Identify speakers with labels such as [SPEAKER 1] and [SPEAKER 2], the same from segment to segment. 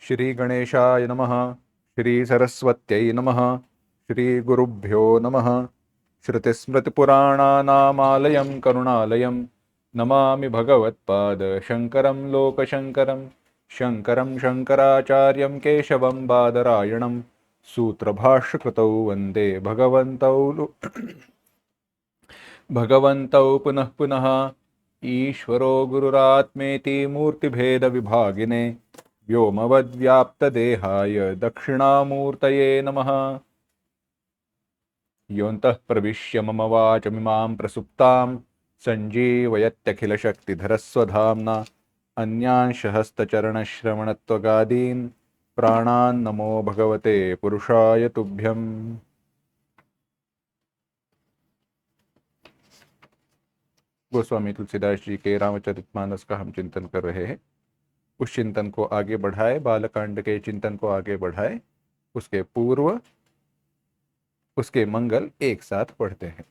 [SPEAKER 1] श्री गणेशाय नमः। श्री सरस्वत्यै नमः। श्री गुरुभ्यो नमः। श्रुतिस्मृतिपुराणानामालयं करुणालयं नमामि भगवत्पाद शङ्करं लोकशङ्करं। शङ्करं शङ्कराचार्यं केशवं बादरायणं सूत्रभाष्यकृतौ वन्दे भगवन्तौ पुनः पुनः। ईश्वरो गुरुरात्मेति मूर्तिभेदविभागिने व्योमवद्व्याप्तदेहाय दक्षिणामूर्तये नमः। योऽन्तः प्रविश्य मम वाचमिमां प्रसुप्तां सञ्जीवयत्यखिलशक्तिधरस्वधाम्ना अन्यांश हस्तचरणश्रवणत्वगादीन् प्राणान् नमो भगवते पुरुषाय तुभ्यम्। गोस्वामी तुलसीदास जी के रामचरितमानस का हम चिंतन कर रहे हैं। उस चिंतन को आगे बढ़ाए, बालकांड के चिंतन को आगे बढ़ाए, उसके पूर्व उसके मंगल एक साथ पढ़ते हैं।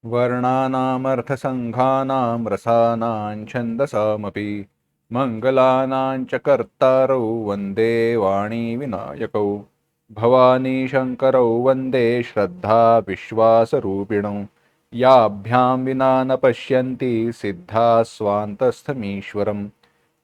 [SPEAKER 1] वर्णानामर्थसंघानां रसानां छन्दसामपि मंगलानां च कर्तारौ वन्दे वाणी विनायकौ भवानी शंकरौ वन्दे श्रद्धा विश्वासरूपिणौ याभ्यां विना न पश्यन्ति सिद्धा स्वान्तस्थमीश्वरम्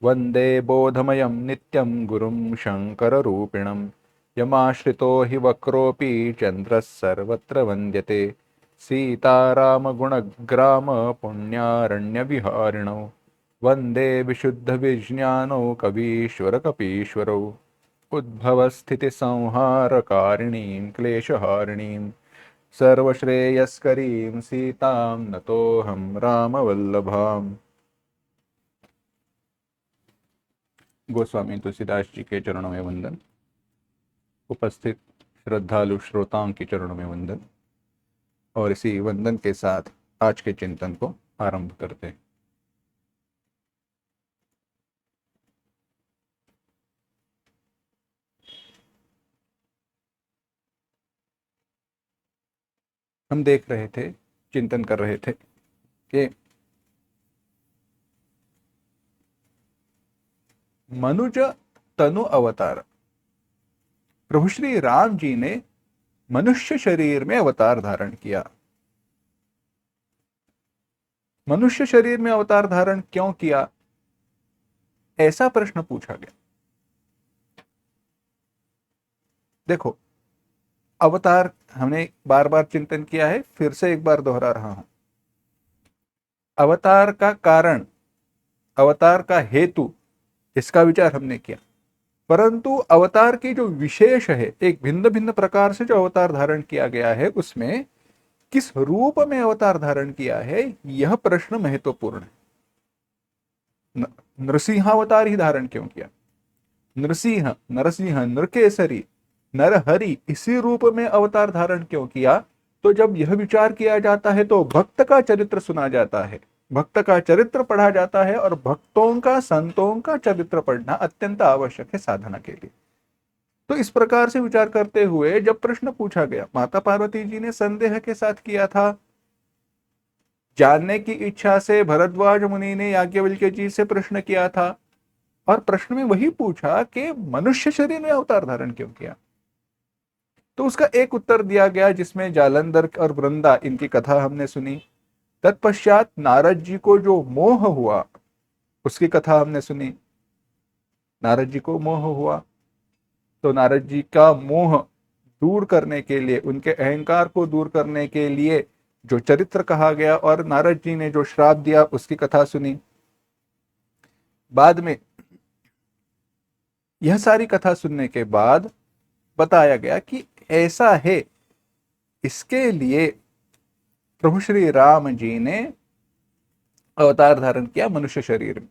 [SPEAKER 1] वन्दे बोधमयं नित्यं गुरुं शङ्कररूपिणं यमाश्रितो हि वक्रोऽपि चन्द्रः सर्वत्र वन्द्यते सीतारामगुणग्राम पुण्यारण्यविहारिणौ वन्दे विशुद्धविज्ञानौ कवीश्वरकपीश्वरौ उद्भवस्थितिसंहारकारिणीं क्लेशहारिणीं सर्वश्रेयस्करीं सीतां नतोऽहं रामवल्लभाम्। गोस्वामी तुलसीदास जी के चरणों में वंदन। उपस्थित श्रद्धालु श्रोताओं के चरणों में वंदन। और इसी वंदन के साथ आज के चिंतन को आरंभ करते हैं। हम देख रहे थे, चिंतन कर रहे थे कि मनुज तनु अवतार, प्रभु श्री राम जी ने मनुष्य शरीर में अवतार धारण किया। मनुष्य शरीर में अवतार धारण क्यों किया, ऐसा प्रश्न पूछा गया। देखो, अवतार हमने बार बार चिंतन किया है, फिर से एक बार दोहरा रहा हूं। अवतार का कारण, अवतार का हेतु, इसका विचार हमने किया, परंतु अवतार की जो विशेष है, एक भिन्न भिन्न प्रकार से जो अवतार धारण किया गया है, उसमें किस रूप में अवतार धारण किया है, यह प्रश्न महत्वपूर्ण है। नरसिंहावतार ही धारण क्यों किया? नरसिंह, नरसिंह, नरकेसरी, नरहरि, इसी रूप में अवतार धारण क्यों किया? तो जब यह विचार किया जाता है तो भक्त का चरित्र सुना जाता है, भक्त का चरित्र पढ़ा जाता है, और भक्तों का, संतों का चरित्र पढ़ना अत्यंत आवश्यक है साधना के लिए। तो इस प्रकार से विचार करते हुए जब प्रश्न पूछा गया, माता पार्वती जी ने संदेह के साथ किया था, जानने की इच्छा से भरद्वाज मुनि ने याज्ञवल्क्य जी से प्रश्न किया था, और प्रश्न में वही पूछा कि मनुष्य शरीर में अवतार धारण क्यों किया। तो उसका एक उत्तर दिया गया, जिसमें जालंधर और वृंदा, इनकी कथा हमने सुनी। तत्पश्चात नारद जी को जो मोह हुआ, उसकी कथा हमने सुनी। नारद जी को मोह हुआ, तो नारद जी का मोह दूर करने के लिए, उनके अहंकार को दूर करने के लिए जो चरित्र कहा गया, और नारद जी ने जो श्राप दिया, उसकी कथा सुनी। बाद में यह सारी कथा सुनने के बाद बताया गया कि ऐसा है, इसके लिए प्रभु श्री राम जी ने अवतार धारण किया मनुष्य शरीर में।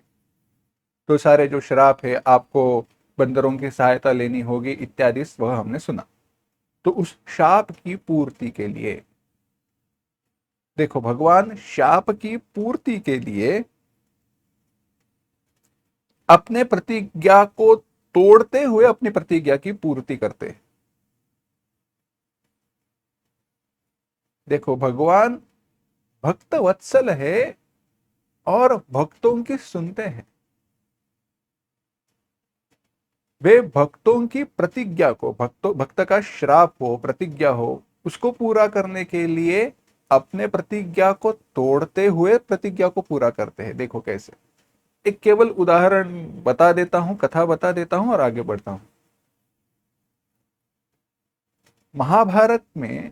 [SPEAKER 1] तो सारे जो श्राप है, आपको बंदरों की सहायता लेनी होगी इत्यादि, वह हमने सुना। तो उस शाप की पूर्ति के लिए, देखो, भगवान शाप की पूर्ति के लिए अपने प्रतिज्ञा को तोड़ते हुए अपनी प्रतिज्ञा की पूर्ति करते हैं। देखो, भगवान भक्त वत्सल है, और भक्तों की सुनते हैं। वे भक्तों की प्रतिज्ञा को, भक्त का श्राप हो, प्रतिज्ञा हो, उसको पूरा करने के लिए अपने प्रतिज्ञा को तोड़ते हुए प्रतिज्ञा को पूरा करते हैं। देखो कैसे, एक केवल उदाहरण बता देता हूं, कथा बता देता हूं और आगे बढ़ता हूं। महाभारत में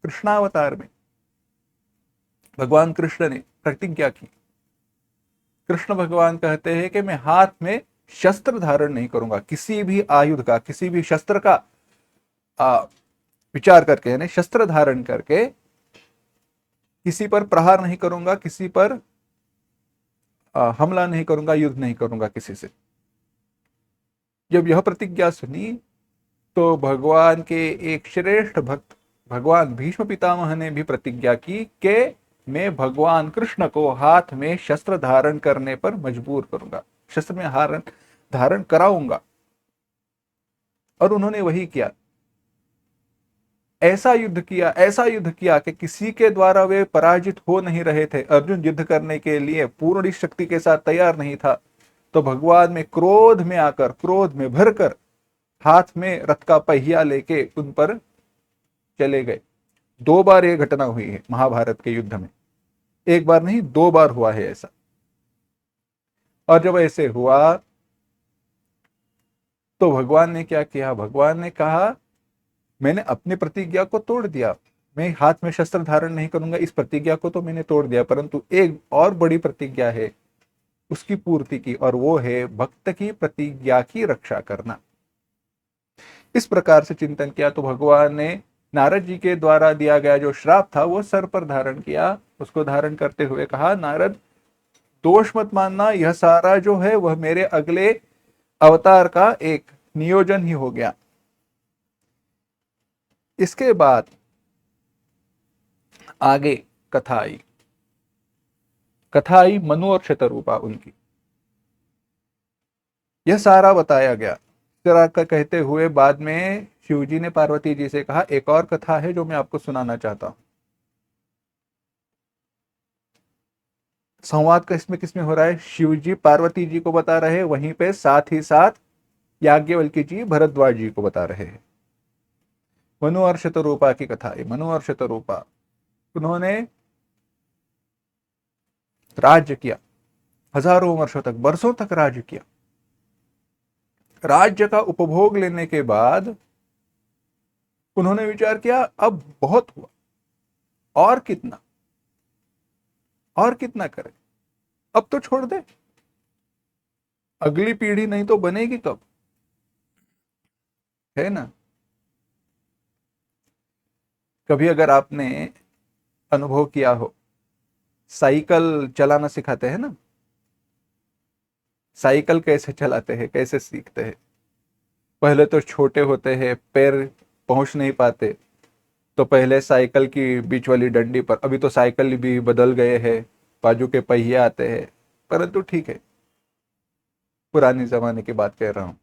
[SPEAKER 1] कृष्णावतार में भगवान कृष्ण ने प्रतिज्ञा की। कृष्ण भगवान कहते हैं कि मैं हाथ में शस्त्र धारण नहीं करूंगा, किसी भी आयुध का, किसी भी शस्त्र का विचार करके, यानी शस्त्र धारण करके किसी पर प्रहार नहीं करूंगा, किसी पर हमला नहीं करूंगा, युद्ध नहीं करूंगा किसी से। जब यह प्रतिज्ञा सुनी तो भगवान के एक श्रेष्ठ भक्त भगवान भीष्म पितामह ने भी प्रतिज्ञा की कि मैं भगवान कृष्ण को हाथ में शस्त्र धारण करने पर मजबूर करूंगा, शस्त्र में धारण कराऊंगा। और उन्होंने वही किया। ऐसा युद्ध किया कि किसी के द्वारा वे पराजित हो नहीं रहे थे। अर्जुन युद्ध करने के लिए पूर्ण शक्ति के साथ तैयार नहीं था, तो भगवान में क्रोध में आकर, क्रोध में भरकर हाथ में रथ का पहिया लेके उन पर चले गए। 2 बार यह घटना हुई है महाभारत के युद्ध में, एक बार नहीं 2 बार हुआ है ऐसा। और जब ऐसे हुआ तो भगवान ने क्या किया, भगवान ने कहा मैंने अपनी प्रतिज्ञा को तोड़ दिया, मैं हाथ में शस्त्र धारण नहीं करूंगा, इस प्रतिज्ञा को तो मैंने तोड़ दिया, परंतु एक और बड़ी प्रतिज्ञा है, उसकी पूर्ति की, और वो है भक्त की प्रतिज्ञा की रक्षा करना। इस प्रकार से चिंतन किया तो भगवान ने नारद जी के द्वारा दिया गया जो श्राप था वो सर पर धारण किया। उसको धारण करते हुए कहा, नारद दोष मत मानना, यह सारा जो है वह मेरे अगले अवतार का एक नियोजन ही हो गया। इसके बाद आगे कथा आई मनु और शतरूपा उनकी, यह सारा बताया गया। तरह का कहते हुए बाद में शिवजी ने पार्वती जी से कहा, एक और कथा है जो मैं आपको सुनाना चाहता हूं। संवाद किसमें हो रहा है, शिवजी पार्वती जी को बता रहे हैं, वहीं पे साथ ही साथ याज्ञवल्क्य जी भरद्वाज जी को बता रहे हैं। मनु और शतरूपा की कथा है। मनु और शतरूपा, उन्होंने राज्य किया, हजारों वर्षों तक, बरसों तक राज्य किया। राज्य का उपभोग लेने के बाद उन्होंने विचार किया अब बहुत हुआ, और कितना, और कितना करें, अब तो छोड़ दे, अगली पीढ़ी नहीं तो बनेगी कब, है ना। कभी अगर आपने अनुभव किया हो, साइकिल चलाना सिखाते हैं ना, साइकिल कैसे चलाते हैं, कैसे सीखते हैं। पहले तो छोटे होते हैं, पैर पहुंच नहीं पाते, तो पहले साइकिल की बीच वाली डंडी पर, अभी तो साइकिल भी बदल गए हैं, बाजू के पहिए आते हैं, परंतु ठीक है, पुराने जमाने की बात कह रहा हूं।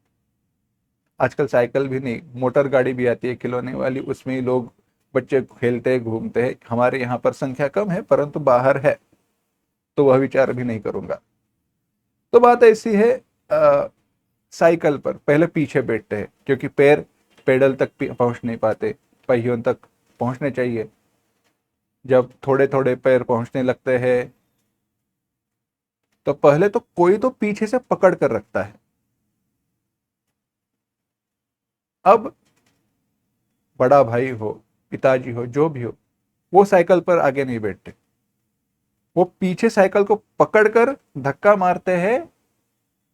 [SPEAKER 1] आजकल साइकिल भी नहीं, मोटर गाड़ी भी आती है खिलौने वाली, उसमें ही लोग बच्चे खेलते घूमते हैं। हमारे यहाँ पर संख्या कम है, परंतु बाहर है, तो वह विचार भी नहीं करूंगा। तो बात ऐसी है, साइकिल पर पहले पीछे बैठते हैं, क्योंकि पैर पेडल तक पहुंच नहीं पाते, पहियों तक पहुंचने चाहिए। जब थोड़े थोड़े पैर पहुंचने लगते हैं तो पहले तो कोई तो पीछे से पकड़ कर रखता है। अब बड़ा भाई हो, पिताजी हो, जो भी हो, वो साइकिल पर आगे नहीं बैठते, वो पीछे साइकिल को पकड़कर धक्का मारते हैं,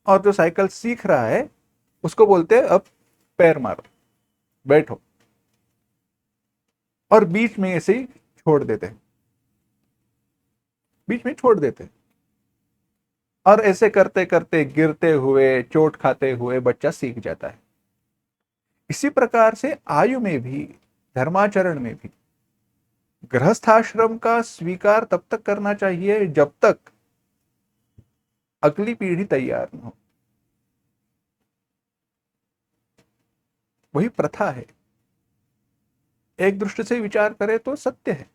[SPEAKER 1] और जो साइकिल सीख रहा है उसको बोलते हैं अब पैर मारो, बैठो, और बीच में ऐसे ही छोड़ देते हैं, बीच में छोड़ देते हैं। और ऐसे करते करते गिरते हुए, चोट खाते हुए बच्चा सीख जाता है। इसी प्रकार से आयु में भी, धर्माचरण में भी गृहस्थाश्रम का स्वीकार तब तक करना चाहिए जब तक अगली पीढ़ी तैयार न हो। वही प्रथा है, एक दृष्टि से विचार करें तो सत्य है।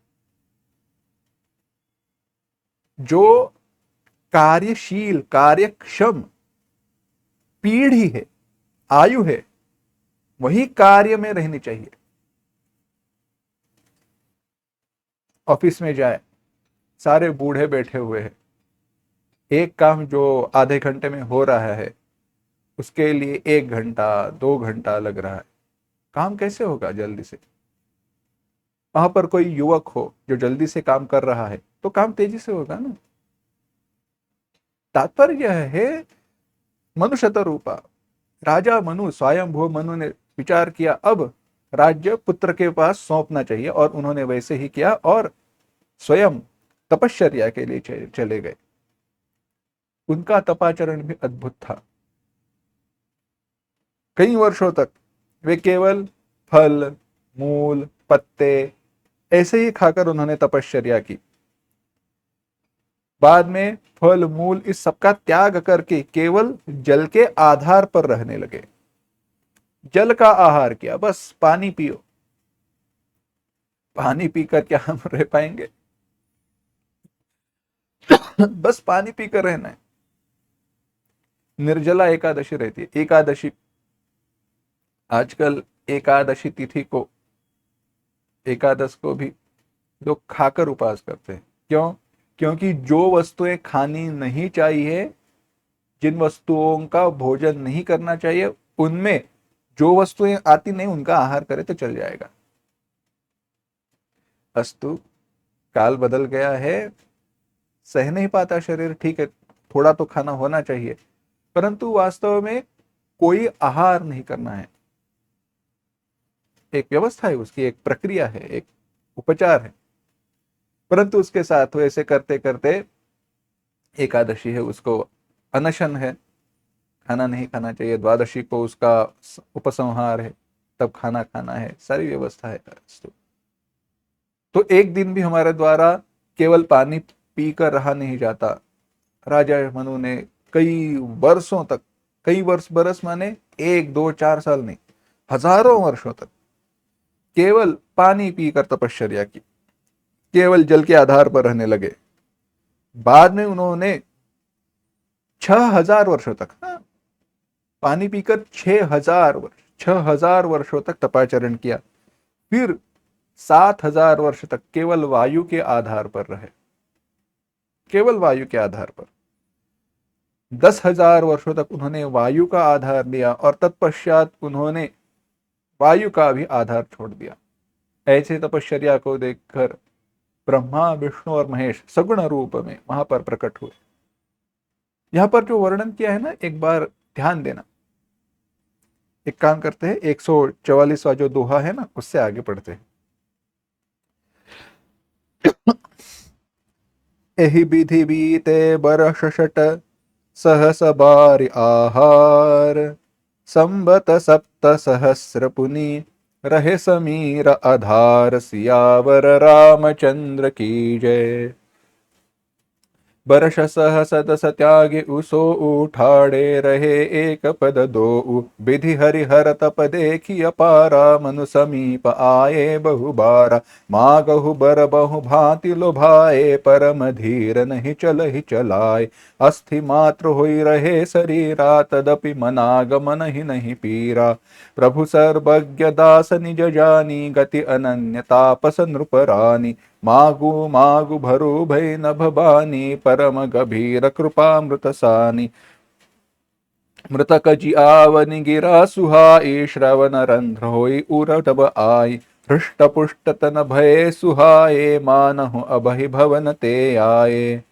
[SPEAKER 1] जो कार्यशील, कार्यक्षम पीढ़ी है, आयु है, वही कार्य में रहनी चाहिए। ऑफिस में जाए, सारे बूढ़े बैठे हुए हैं, एक काम जो आधे घंटे में हो रहा है उसके लिए 1 घंटा 2 घंटा लग रहा है, काम कैसे होगा जल्दी से? वहां पर कोई युवक हो जो जल्दी से काम कर रहा है तो काम तेजी से होगा ना। तात्पर्य है मनुष्यत रूपा। राजा मनु, स्वयंभू मनु ने विचार किया अब राज्य पुत्र के पास सौंपना चाहिए, और उन्होंने वैसे ही किया और स्वयं तपश्चर्या के लिए चले गए। उनका तपाचरण भी अद्भुत था। कई वर्षों तक वे केवल फल, मूल, पत्ते ऐसे ही खाकर उन्होंने तपश्चर्या की। बाद में फल, मूल इस सबका त्याग करके केवल जल के आधार पर रहने लगे। जल का आहार किया, बस पानी पियो। पानी पीकर क्या हम रह पाएंगे? बस पानी पीकर रहना है। निर्जला एकादशी रहती है। एकादशी, आजकल एकादशी तिथि को, एकादश को भी लोग खाकर उपवास करते हैं। क्यों? क्योंकि जो वस्तुएं खानी नहीं चाहिए, जिन वस्तुओं का भोजन नहीं करना चाहिए, उनमें जो वस्तुएं आती नहीं उनका आहार करे तो चल जाएगा। अस्तु, काल बदल गया है, सह नहीं पाता शरीर, ठीक है, थोड़ा तो खाना होना चाहिए, परंतु वास्तव में कोई आहार नहीं करना है। एक व्यवस्था है, उसकी एक प्रक्रिया है, एक उपचार है, परंतु उसके साथ ऐसे करते करते एकादशी है उसको अनशन है, खाना नहीं खाना चाहिए। द्वादशी को उसका उपसंहार है, तब खाना खाना है, सारी व्यवस्था है। तो एक दिन भी हमारे द्वारा केवल पानी पीकर रहा नहीं जाता। राजा मनु ने कई वर्षों तक, कई वर्ष, बरस माने 1 2 4 साल नहीं, हजारों वर्षों तक केवल पानी पीकर तपश्चर्या की, केवल जल के आधार पर रहने लगे। बाद में उन्होंने 6000 वर्षों तक, पानी पीकर 6000 वर्षों तक तपाचरण किया। फिर 7000 वर्ष तक केवल वायु के आधार पर रहे, केवल वायु के आधार पर। 10,000 वर्षों तक उन्होंने वायु का आधार लिया और तत्पश्चात उन्होंने वायु का भी आधार छोड़ दिया। ऐसे तपश्चर्या को देखकर ब्रह्मा, विष्णु और महेश सगुण रूप में वहां पर प्रकट हुए। यहां पर जो वर्णन किया है ना, एक बार ध्यान देना। एक काम करते हैं, 144वां जो दोहा है ना, उससे आगे पढ़ते हैं। एहि विधि बीते बरस शट सहस बारि आहार, संबत 7 सहस्र पुनि रहे समीर आधार। सियावर रामचंद्र की जय। बरस सहस 10 त्यागे उसो उठाड़े, रहे एक पद दो विधि हरिहर तप देखी अपारा। मनु समीप आए बहु बारा, मागहु बर बहु भांति लुभाए। परम धीर नहीं चल ही चलाए, अस्थि मात्र होई रहे शरीरा। तदपि मनागमन ही नहीं पीरा, प्रभु सर्वज्ञ दास निज जानी। गति अनन्य तापस नृपरानी, मागु मागु भरु भय नभ बानी। परम गभीर कृपामृत सानी, मृतक जी आवनि गिरा सुहाई। श्रवण रंध्र होई उर तब आई, हृष्ट पुष्ट तन भय सुहाए। मानहु अभहि भवन ते आए,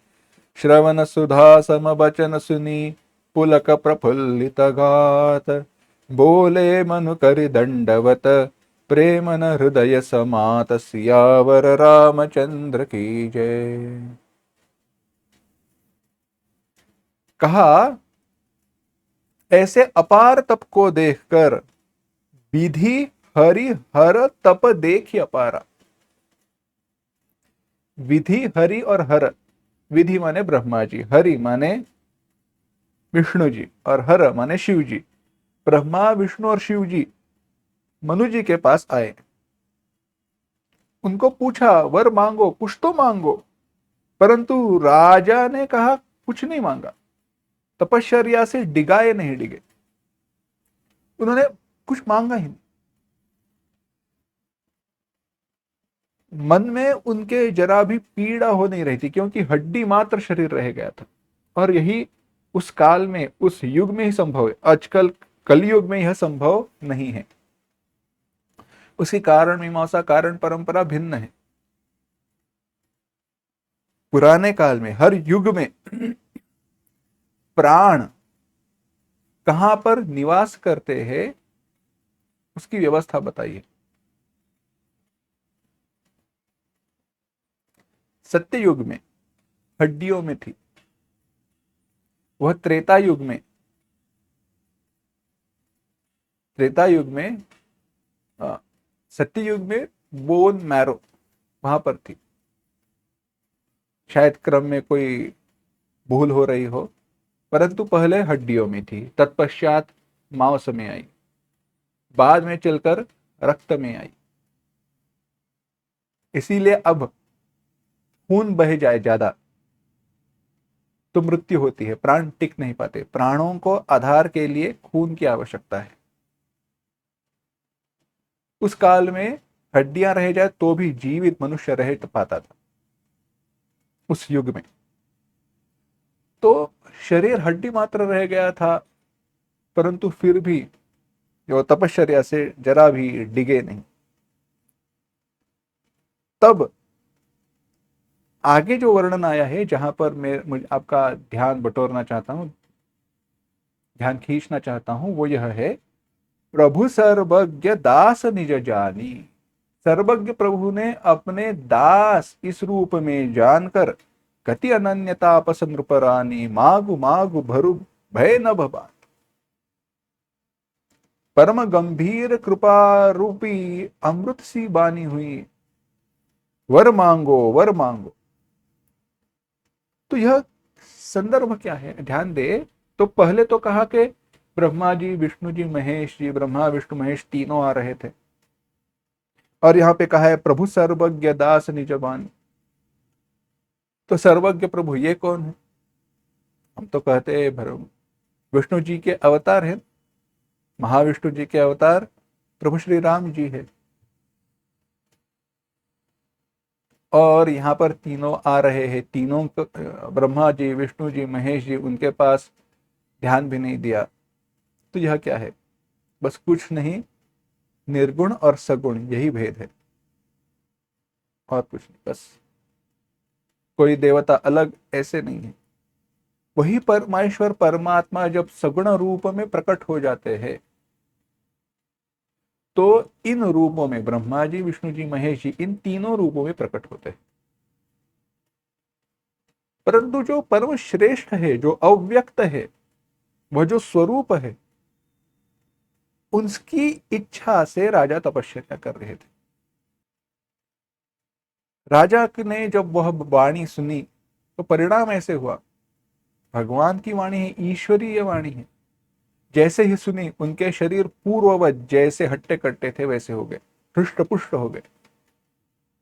[SPEAKER 1] श्रवण सुधा सम बचन सुनी। पुलक प्रफुल्लित गात, बोले मनु करि दंडवत। प्रेम न हृदय समात, सियावर रामचंद्र की जय। कहा, ऐसे अपार तप को देखकर विधि हरि हर तप देखी अपारा। विधि, हरि और हर, विधि माने ब्रह्मा जी, हरि माने विष्णु जी और हर माने शिव जी। ब्रह्मा, विष्णु और शिव जी मनु जी के पास आए, उनको पूछा वर मांगो, कुछ तो मांगो। परंतु राजा ने कहा कुछ नहीं मांगा, तपश्चर्या से डिगाए नहीं डिगे, उन्होंने कुछ मांगा ही नहीं। मन में उनके जरा भी पीड़ा हो नहीं रही थी, क्योंकि हड्डी मात्र शरीर रह गया था। और यही उस काल में, उस युग में ही संभव है, आजकल कलयुग में यह संभव नहीं है। उसकी कारण मीमांसा, कारण परंपरा भिन्न है। पुराने काल में हर युग में प्राण कहां पर निवास करते हैं उसकी व्यवस्था बताइए। सत्य युग में हड्डियों में थी, वह त्रेता युग में, त्रेता युग में सत्य युग में बोन मैरो वहां पर थी। शायद क्रम में कोई भूल हो रही हो, परंतु पहले हड्डियों में थी, तत्पश्चात मांस में आई, बाद में चलकर रक्त में आई। इसीलिए अब खून बह जाए ज्यादा तो मृत्यु होती है, प्राण टिक नहीं पाते। प्राणों को आधार के लिए खून की आवश्यकता है। उस काल में हड्डियां रह जाए तो भी जीवित मनुष्य रह पाता था उस युग में। तो शरीर हड्डी मात्र रह गया था, परंतु फिर भी जो तपश्चर्या से जरा भी डिगे नहीं। तब आगे जो वर्णन आया है, जहां पर मैं आपका ध्यान बटोरना चाहता हूं, ध्यान खींचना चाहता हूं, वो यह है, प्रभु सर्वज्ञ दास निज जानी। सर्वज्ञ प्रभु ने अपने दास इस रूप में जानकर गति अनन्यता पसंद परानी, मागु मागु भरु भय न भबान। परम गंभीर कृपा रूपी अमृत सी बानी हुई, वर मांगो वर मांगो। तो यह संदर्भ क्या है, ध्यान दे। तो पहले तो कहा कि ब्रह्मा जी, विष्णु जी, महेश जी, ब्रह्मा विष्णु महेश तीनों आ रहे थे। और यहां पे कहा है प्रभु सर्वज्ञ दास निजबान। तो सर्वज्ञ प्रभु ये कौन है? हम तो कहते हैं विष्णु जी के अवतार हैं, महाविष्णु जी के अवतार प्रभु श्री राम जी है। और यहाँ पर तीनों आ रहे हैं, तीनों ब्रह्मा जी, विष्णु जी, महेश जी, उनके पास ध्यान भी नहीं दिया। तो यह क्या है? बस कुछ नहीं, निर्गुण और सगुण यही भेद है, और कुछ नहीं। बस कोई देवता अलग ऐसे नहीं है। वही परमेश्वर परमात्मा जब सगुण रूप में प्रकट हो जाते हैं, तो इन रूपों में ब्रह्मा जी, विष्णु जी, महेश जी, इन तीनों रूपों में प्रकट होते हैं। परंतु जो परम श्रेष्ठ है, जो अव्यक्त है, वह जो स्वरूप है, उसकी इच्छा से राजा तपस्या कर रहे थे। राजा ने जब वह वाणी सुनी तो परिणाम ऐसे हुआ, भगवान की वाणी है, ईश्वरीय वाणी है। जैसे ही सुनी, उनके शरीर पूर्ववत जैसे हट्टे कट्टे थे वैसे हो गए, हृष्ट पुष्ट हो गए,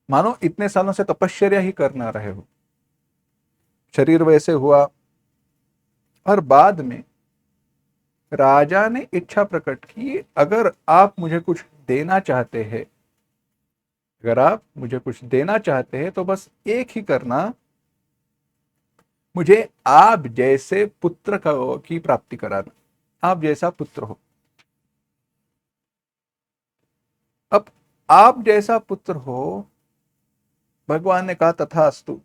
[SPEAKER 1] मानो इतने सालों से तपश्चर्या ही करना रहे हो। शरीर वैसे हुआ। और बाद में राजा ने इच्छा प्रकट की, अगर आप मुझे कुछ देना चाहते हैं, अगर आप मुझे कुछ देना चाहते हैं तो बस एक ही करना, मुझे आप जैसे पुत्र की प्राप्ति कराना, आप जैसा पुत्र हो। अब आप जैसा पुत्र हो, भगवान ने कहा तथास्तु।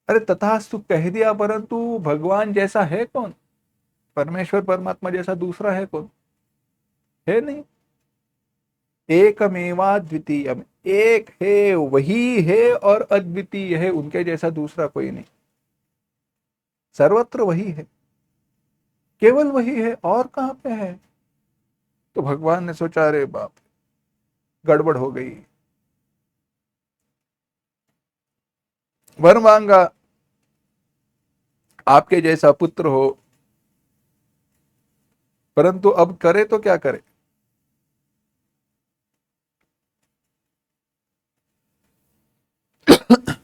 [SPEAKER 1] अरे तथास्तु कह दिया, परंतु भगवान जैसा है कौन? परमेश्वर परमात्मा जैसा दूसरा है कौन? है नहीं। एकमेवा द्वितीय, एक है, वही है और अद्वितीय है, उनके जैसा दूसरा कोई नहीं। सर्वत्र वही है, केवल वही है, और कहां पे है? तो भगवान ने सोचा, अरे बाप, गड़बड़ हो गई। वर मांगा, आपके जैसा पुत्र हो, परंतु अब करे तो क्या करे?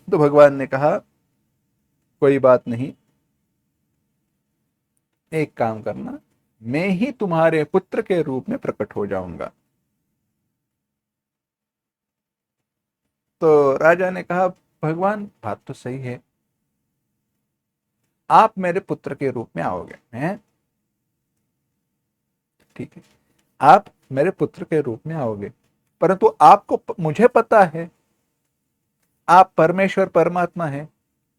[SPEAKER 1] तो भगवान ने कहा, कोई बात नहीं, एक काम करना, मैं ही तुम्हारे पुत्र के रूप में प्रकट हो जाऊंगा। तो राजा ने कहा, भगवान बात तो सही है, आप मेरे पुत्र के रूप में आओगे, हैं? ठीक है, आप मेरे पुत्र के रूप में आओगे, परंतु आपको मुझे पता है आप परमेश्वर परमात्मा है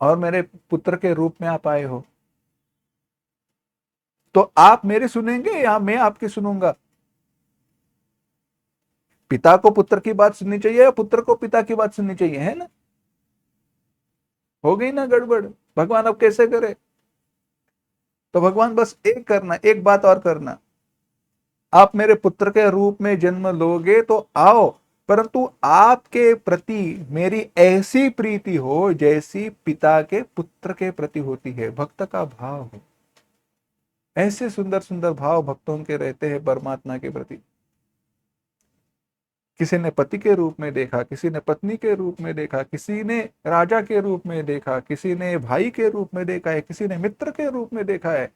[SPEAKER 1] और मेरे पुत्र के रूप में आप आए हो, तो आप मेरे सुनेंगे या मैं आपकी सुनूंगा? पिता को पुत्र की बात सुननी चाहिए या पुत्र को पिता की बात सुननी चाहिए, है ना? हो गई ना गड़बड़। भगवान अब कैसे करे? तो भगवान बस एक करना, एक बात और करना, आप मेरे पुत्र के रूप में जन्म लोगे तो आओ, परंतु आपके प्रति मेरी ऐसी प्रीति हो जैसी पिता के पुत्र के प्रति होती है, भक्त का भाव हो। ऐसे सुंदर सुंदर भाव भक्तों के रहते हैं परमात्मा के प्रति। किसी ने पति के रूप में देखा, किसी ने पत्नी के रूप में देखा, किसी ने राजा के रूप में देखा, किसी ने भाई के रूप में देखा है, किसी ने मित्र के रूप में देखा है,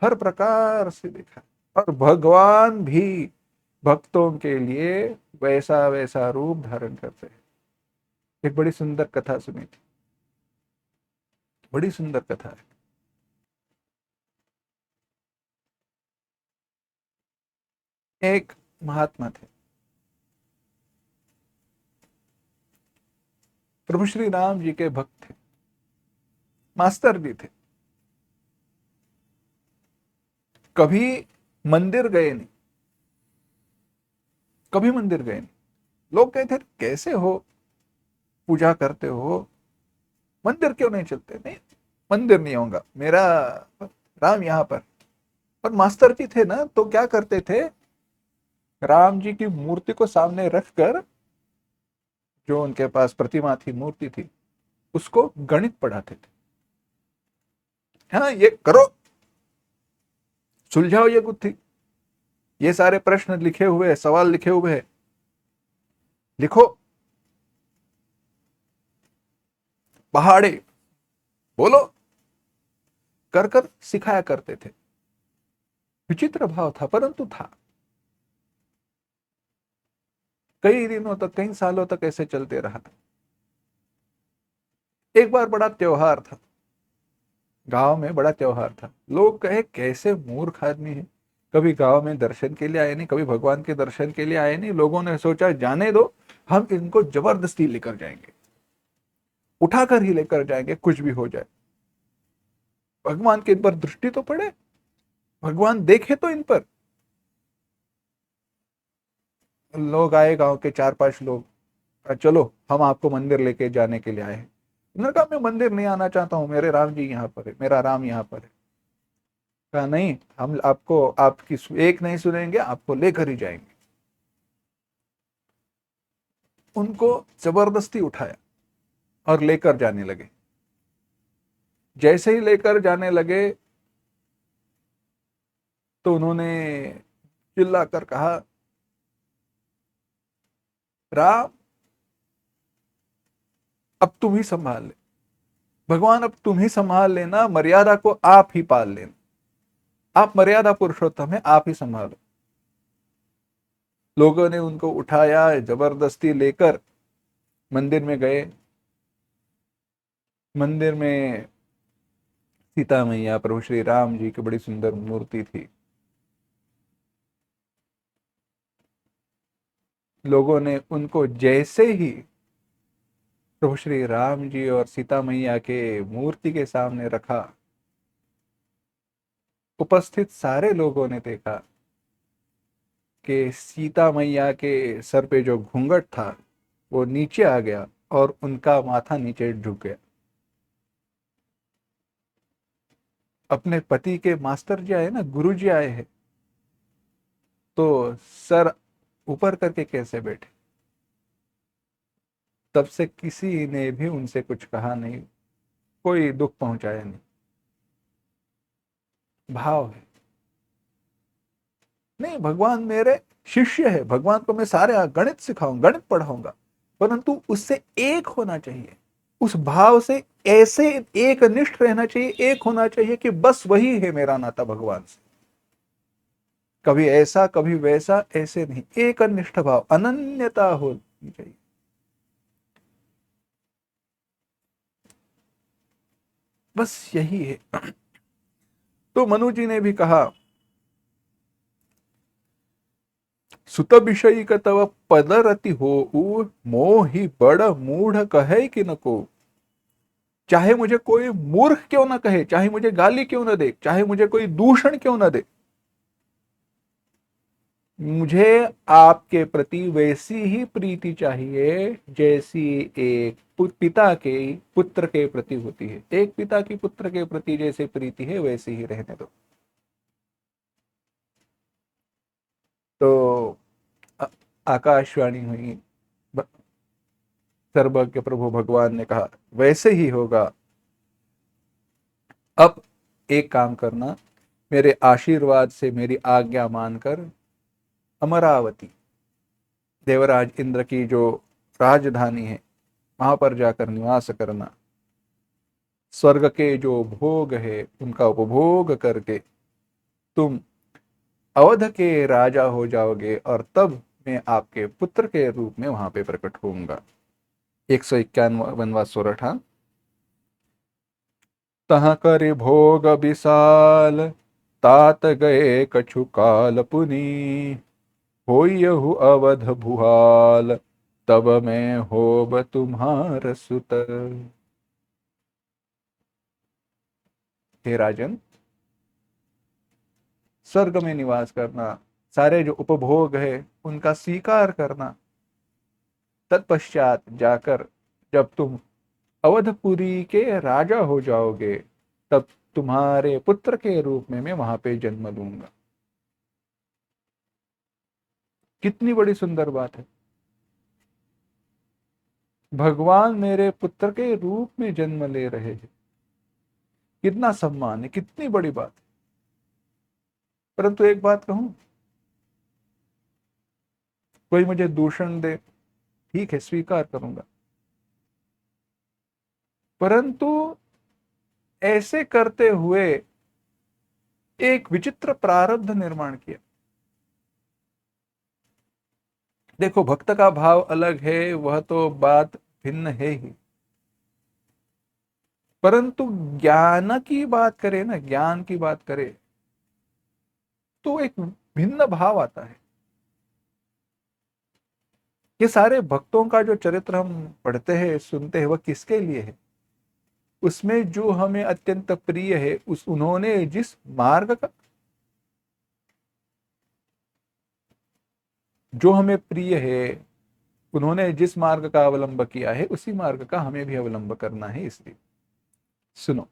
[SPEAKER 1] हर प्रकार से देखा। और भगवान भी भक्तों के लिए वैसा वैसा रूप धारण करते हैं। एक बड़ी सुंदर कथा सुनी थी, बड़ी सुंदर कथा है। एक महात्मा थे, प्रभु श्री राम जी के भक्त थे, मास्टर भी थे। कभी मंदिर गए नहीं, कभी मंदिर गए नहीं। लोग कहते कैसे हो, पूजा करते हो, मंदिर क्यों नहीं चलते? नहीं, मंदिर नहीं होगा मेरा, राम यहाँ पर। और मास्टर जी थे ना, तो क्या करते थे, राम जी की मूर्ति को सामने रखकर, जो उनके पास प्रतिमा थी, मूर्ति थी, उसको गणित पढ़ाते थे। हाँ, ये करो, सुलझाओ ये गुत्थी, ये सारे प्रश्न लिखे हुए हैं, सवाल लिखे हुए हैं, लिखो, पहाड़े बोलो, कर कर सिखाया करते थे। विचित्र भाव था, परंतु था। कई दिनों तक, कई सालों तक ऐसे चलते रहा। एक बार बड़ा त्योहार था, गांव में बड़ा त्योहार था। लोग कहे कैसे मूर्ख आदमी है, कभी गांव में दर्शन के लिए आए नहीं, कभी भगवान के दर्शन के लिए आए नहीं। लोगों ने सोचा जाने दो, हम इनको जबरदस्ती लेकर जाएंगे, उठाकर ही लेकर जाएंगे, कुछ भी हो जाए, भगवान के इन पर दृष्टि तो पड़े, भगवान देखे तो इन पर। लोग आए, गांव के 4-5 लोग, चलो हम आपको मंदिर लेके जाने के लिए आए हैं। उन्होंने कहा मैं मंदिर नहीं आना चाहता हूँ, मेरे राम जी यहाँ पर है, मेरा राम यहाँ पर है। कहा नहीं, हम आपको, आपकी एक नहीं सुनेंगे, आपको लेकर ही जाएंगे। उनको जबरदस्ती उठाया और लेकर जाने लगे। जैसे ही लेकर जाने लगे तो उन्होंने चिल्लाकर कहा, राम अब तुम ही संभाल ले, भगवान अब तुम ही संभाल लेना, मर्यादा को आप ही पाल लेना, आप मर्यादा पुरुषोत्तम है, आप ही संभालो। लोगों ने उनको उठाया, जबरदस्ती लेकर मंदिर में गए। मंदिर में सीता मैया, प्रभु श्री राम जी की बड़ी सुंदर मूर्ति थी। लोगों ने उनको जैसे ही प्रभु श्री राम जी और सीता मैया के मूर्ति के सामने रखा, उपस्थित सारे लोगों ने देखा कि सीता मैया के सर पे जो घूंघट था वो नीचे आ गया और उनका माथा नीचे झुक गया। अपने पति के मास्टर जी आए ना, गुरु जी आए हैं, तो सर ऊपर करके कैसे बैठे? तब से किसी ने भी उनसे कुछ कहा नहीं, कोई दुख पहुंचाया नहीं। भाव है, नहीं भगवान मेरे शिष्य है, भगवान को मैं सारे गणित सिखाऊं, गणित पढ़ाऊंगा, परंतु उससे एक होना चाहिए, उस भाव से ऐसे एक निष्ठ रहना चाहिए, एक होना चाहिए कि बस वही है मेरा नाता भगवान से। कभी ऐसा कभी वैसा ऐसे नहीं, एक निष्ठ भाव, अनन्यता होनी चाहिए। बस यही है। तो मनु जी ने भी कहा, सुत विषयी तव पदरति हो, मोहि बड़ मूढ़ कहे कि न को। चाहे मुझे कोई मूर्ख क्यों ना कहे, चाहे मुझे गाली क्यों ना दे, चाहे मुझे कोई दूषण क्यों ना दे, मुझे आपके प्रति वैसी ही प्रीति चाहिए जैसी एक पिता के पुत्र के प्रति होती है। एक पिता की पुत्र के प्रति जैसे प्रीति है वैसी ही रहने दो। तो आकाशवाणी हुई, सर्वज्ञ प्रभु भगवान ने कहा वैसे ही होगा। अब एक काम करना, मेरे आशीर्वाद से मेरी आज्ञा मानकर अमरावती, देवराज इंद्र की जो राजधानी है, वहां पर जाकर निवास करना। स्वर्ग के जो भोग है उनका उपभोग करके तुम अवध के राजा हो जाओगे, और तब मैं आपके पुत्र के रूप में वहां पे प्रकट होऊंगा। 151वां सोरठ। तह कर भोग विशाल, तात गए कछु काल पुनी, होयहु अवध भुहाल, तब मैं होब तुम्हार सुत। हे राजन, स्वर्ग में निवास करना, सारे जो उपभोग है उनका स्वीकार करना, तत्पश्चात जाकर जब तुम अवधपुरी के राजा हो जाओगे, तब तुम्हारे पुत्र के रूप में मैं वहां पे जन्म लूंगा। कितनी बड़ी सुंदर बात है, भगवान मेरे पुत्र के रूप में जन्म ले रहे हैं। कितना सम्मान है, कितनी बड़ी बात है। परंतु एक बात कहूं, कोई मुझे दूषण दे, ठीक है, स्वीकार करूंगा, परंतु ऐसे करते हुए एक विचित्र प्रारब्ध निर्माण किया। देखो, भक्त का भाव अलग है, वह तो बात भिन्न है ही, परंतु ज्ञान की बात करें ना, ज्ञान की बात करें तो एक भिन्न भाव आता है। ये सारे भक्तों का जो चरित्र हम पढ़ते हैं, सुनते हैं, वह किसके लिए है? उसमें जो हमें अत्यंत प्रिय है, उस उन्होंने जिस मार्ग का, जो हमें प्रिय है, उन्होंने जिस मार्ग का अवलंब किया है, उसी मार्ग का हमें भी अवलंब करना है। इसलिए सुनो,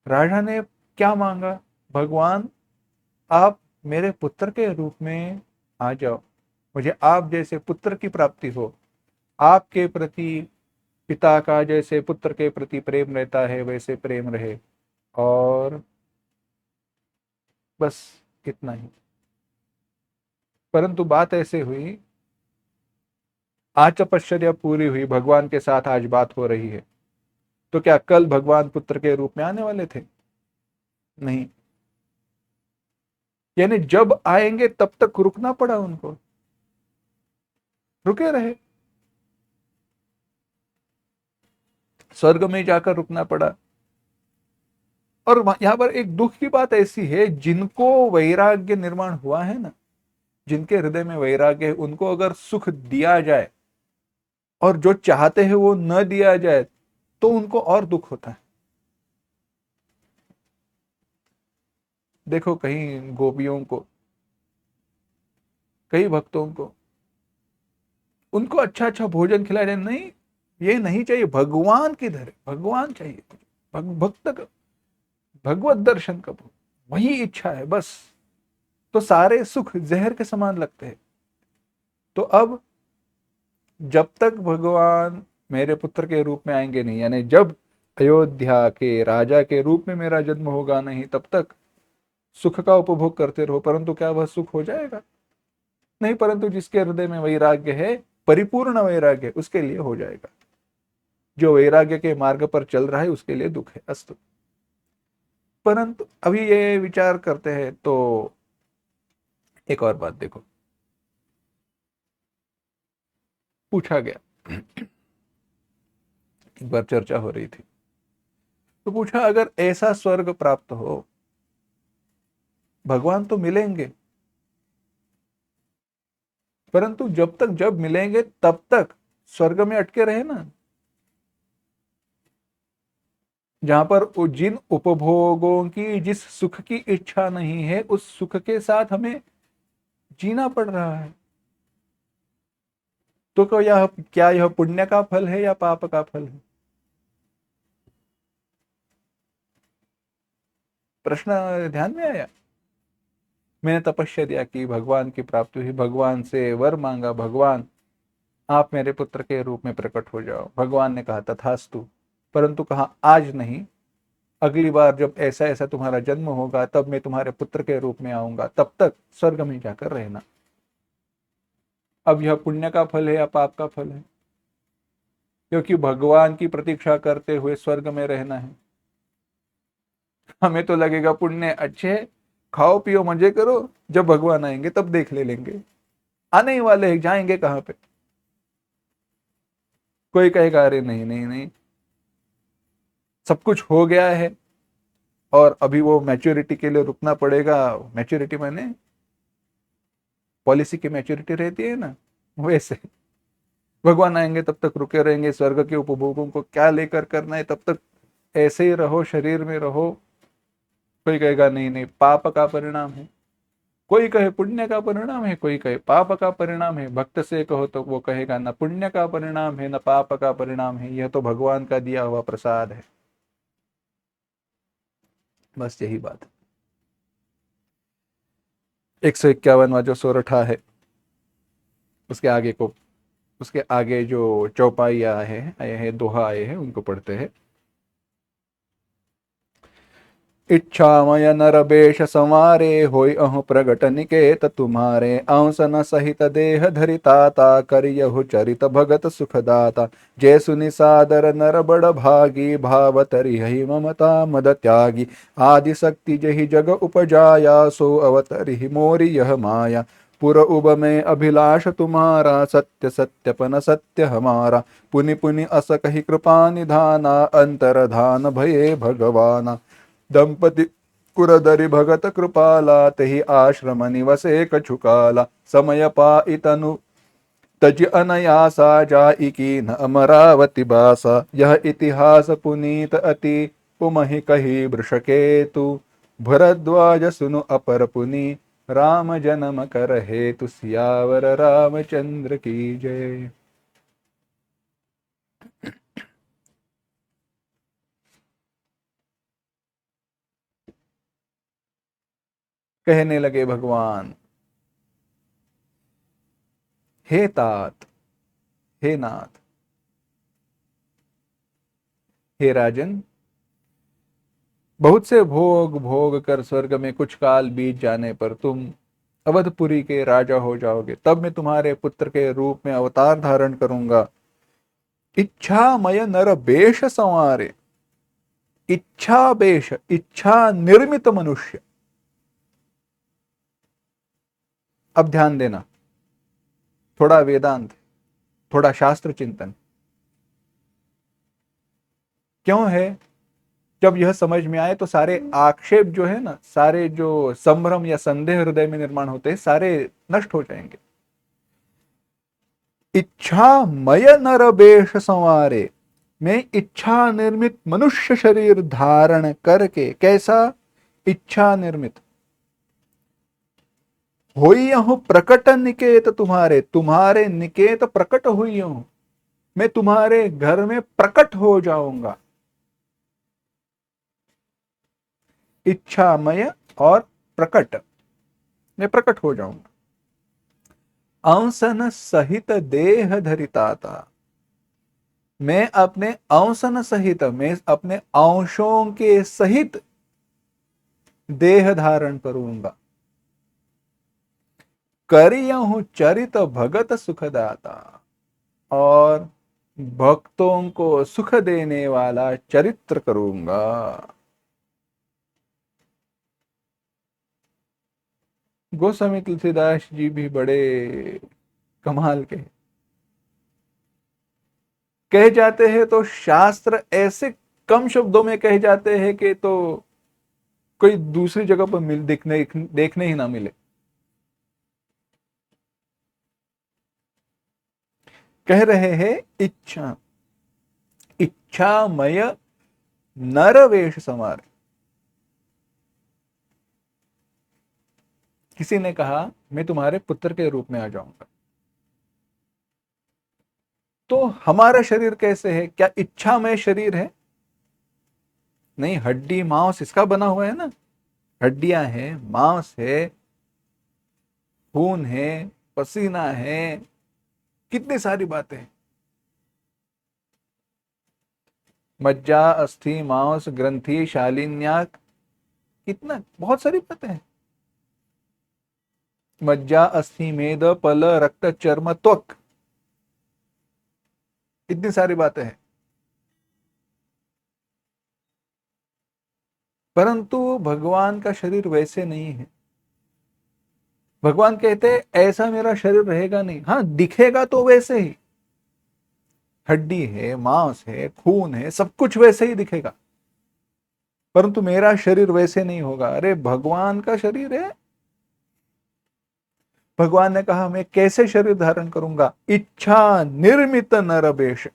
[SPEAKER 1] राजा ने क्या मांगा? भगवान, आप मेरे पुत्र के रूप में आ जाओ, मुझे आप जैसे पुत्र की प्राप्ति हो, आपके प्रति पिता का जैसे पुत्र के प्रति प्रेम रहता है वैसे प्रेम रहे, और बस इतना ही। परंतु बात ऐसे हुई, आज तपश्चर्या पूरी हुई, भगवान के साथ आज बात हो रही है, तो क्या कल भगवान पुत्र के रूप में आने वाले थे? नहीं। यानी जब आएंगे तब तक रुकना पड़ा उनको, रुके रहे, स्वर्ग में जाकर रुकना पड़ा। और यहां पर एक दुख की बात ऐसी है, जिनको वैराग्य निर्माण हुआ है ना, जिनके हृदय में वैराग्य है, उनको अगर सुख दिया जाए और जो चाहते हैं वो न दिया जाए, तो उनको और दुख होता है। देखो, कहीं गोपियों को, कई भक्तों को, उनको अच्छा अच्छा भोजन खिलाया जाए, नहीं, ये नहीं चाहिए, भगवान किधर है, भगवान चाहिए, भक्त का भगवत दर्शन का वही इच्छा है बस। तो सारे सुख जहर के समान लगते हैं। तो अब जब तक भगवान मेरे पुत्र के रूप में आएंगे नहीं, यानी जब अयोध्या के राजा के रूप में मेरा जन्म होगा नहीं, तब तक सुख का उपभोग करते रहो। परंतु क्या वह सुख हो जाएगा? नहीं, परंतु जिसके हृदय में वैराग्य है, परिपूर्ण वैराग्य, उसके लिए हो जाएगा। जो वैराग्य के मार्ग पर चल रहा है उसके लिए दुख है। अस्तु। परंतु अभी ये विचार करते हैं तो एक और बात देखो, पूछा गया, एक बार चर्चा हो रही थी तो पूछा, अगर ऐसा स्वर्ग प्राप्त हो, भगवान तो मिलेंगे, परंतु जब मिलेंगे तब तक स्वर्ग में अटके रहे ना, जहां पर जिन उपभोगों की, जिस सुख की इच्छा नहीं है, उस सुख के साथ हमें जीना पड़ रहा है। तो क्या यह पुण्य का फल है या पाप का फल है? प्रश्न ध्यान में आया? मैंने तपस्या की, भगवान की प्राप्ति हुई, भगवान से वर मांगा, भगवान आप मेरे पुत्र के रूप में प्रकट हो जाओ। भगवान ने कहा तथास्तु, परंतु कहा आज नहीं, अगली बार जब ऐसा ऐसा तुम्हारा जन्म होगा तब मैं तुम्हारे पुत्र के रूप में आऊंगा, तब तक स्वर्ग में जाकर रहना। अब यह पुण्य का फल है या पाप का फल है? क्योंकि भगवान की प्रतीक्षा करते हुए स्वर्ग में रहना है। हमें तो लगेगा पुण्य अच्छे है, खाओ पियो मजे करो, जब भगवान आएंगे तब देख ले लेंगे। आने ही वाले हैं, जाएंगे कहां पे? कोई कहेगा अरे नहीं नहीं नहीं, सब कुछ हो गया है और अभी वो मैच्योरिटी के लिए रुकना पड़ेगा। मैच्योरिटी माने पॉलिसी की मैच्योरिटी रहती है ना, वैसे भगवान आएंगे तब तक रुके रहेंगे, स्वर्ग के उपभोगों को क्या लेकर करना है, तब तक ऐसे ही रहो, शरीर में रहो। कोई कहेगा नहीं नहीं, पाप का परिणाम है, कोई कहे पुण्य का परिणाम है, कोई कहे पाप का परिणाम है। भक्त से कहो तो वो कहेगा न पुण्य का परिणाम है न पाप का परिणाम है, यह तो भगवान का दिया हुआ प्रसाद है। बस यही बात है। 151वां जो सोरठा है, उसके आगे को, उसके आगे जो चौपाई आए हैं दोहा आए हैं, उनको पढ़ते हैं। इच्छामय नर बेश संवारे, होय अहु प्रगट निकेत तुम्हारे। अंसन सहित देह धरिताता, करियहु चरित भगत सुखदाता। जय सुनि सादर नर बड़ भागी, भाव तरिहि ममता मद त्यागी। आदि शक्ति जहि जग उपजाया, सो अवतरिहि मोरि यह माया। पुर उब में अभिलाष तुम्हारा, सत्य सत्यपन सत्य हमारा। पुनि पुनि अस कहि कृपा निधाना, अंतरधान भये भगवाना। दंपति कुरदरि भगत कृपाला, तेहि आश्रम निवसे कछुकाला। समय पाई तनु तज अनयासा, जाइकी न अमरावती बासा। यह इतिहास पुनीत अति, पुमहि कही वृषकेतु। भरद्वाज सुनु अपर पुनि, राम जन्म कर हेतु। सियावर रामचंद्र की जय। कहने लगे भगवान, हे तात, हे नाथ, हे राजन, बहुत से भोग भोग कर स्वर्ग में कुछ काल बीत जाने पर तुम अवधपुरी के राजा हो जाओगे, तब मैं तुम्हारे पुत्र के रूप में अवतार धारण करूंगा। इच्छामय नर बेश संवारे, इच्छा बेश, इच्छा निर्मित मनुष्य। अब ध्यान देना, थोड़ा वेदांत, थोड़ा शास्त्र चिंतन। क्यों है? जब यह समझ में आए तो सारे आक्षेप जो है ना, सारे जो संभ्रम या संदेह हृदय में निर्माण होते हैं, सारे नष्ट हो जाएंगे। इच्छामय नर बेश संवारे, मैं इच्छा निर्मित मनुष्य शरीर धारण करके, कैसा? इच्छा निर्मित। हुई हूं प्रकट निकेत तुम्हारे, तुम्हारे निकेत प्रकट हुई हूं, मैं तुम्हारे घर में प्रकट हो जाऊंगा। इच्छामय और प्रकट, मैं प्रकट हो जाऊंगा। अंसन सहित देह धरिताता, मैं अपने अंसन सहित, मैं अपने अंशों के सहित देह धारण करूंगा। करियहु चरित भगत सुखदाता, और भक्तों को सुख देने वाला चरित्र करूंगा। गोस्वामी तुलसीदास जी भी बड़े कमाल के हैं। कहे जाते हैं तो शास्त्र ऐसे कम शब्दों में कहे जाते हैं कि तो कोई दूसरी जगह पर देखने ही ना मिले। कह रहे हैं इच्छा इच्छामय नर वेश समारे। किसी ने कहा मैं तुम्हारे पुत्र के रूप में आ जाऊंगा। तो हमारा शरीर कैसे है? क्या इच्छामय शरीर है? नहीं, हड्डी मांस इसका बना हुआ है ना। हड्डियां हैं, मांस है, खून है, पसीना है, कितनी सारी बातें हैं। मज्जा, अस्थि, मांस, ग्रंथि, शालिन्या, कितना बहुत सारी बातें हैं। मज्जा, अस्थि, मेद, पल, रक्त, चर्म, त्वक, इतनी सारी बातें हैं। परंतु भगवान का शरीर वैसे नहीं है। भगवान कहते हैं ऐसा मेरा शरीर रहेगा नहीं। हाँ, दिखेगा तो वैसे ही, हड्डी है, मांस है, खून है, सब कुछ वैसे ही दिखेगा, परंतु मेरा शरीर वैसे नहीं होगा। अरे भगवान का शरीर है। भगवान ने कहा मैं कैसे शरीर धारण करूंगा? इच्छा निर्मित नरवेश।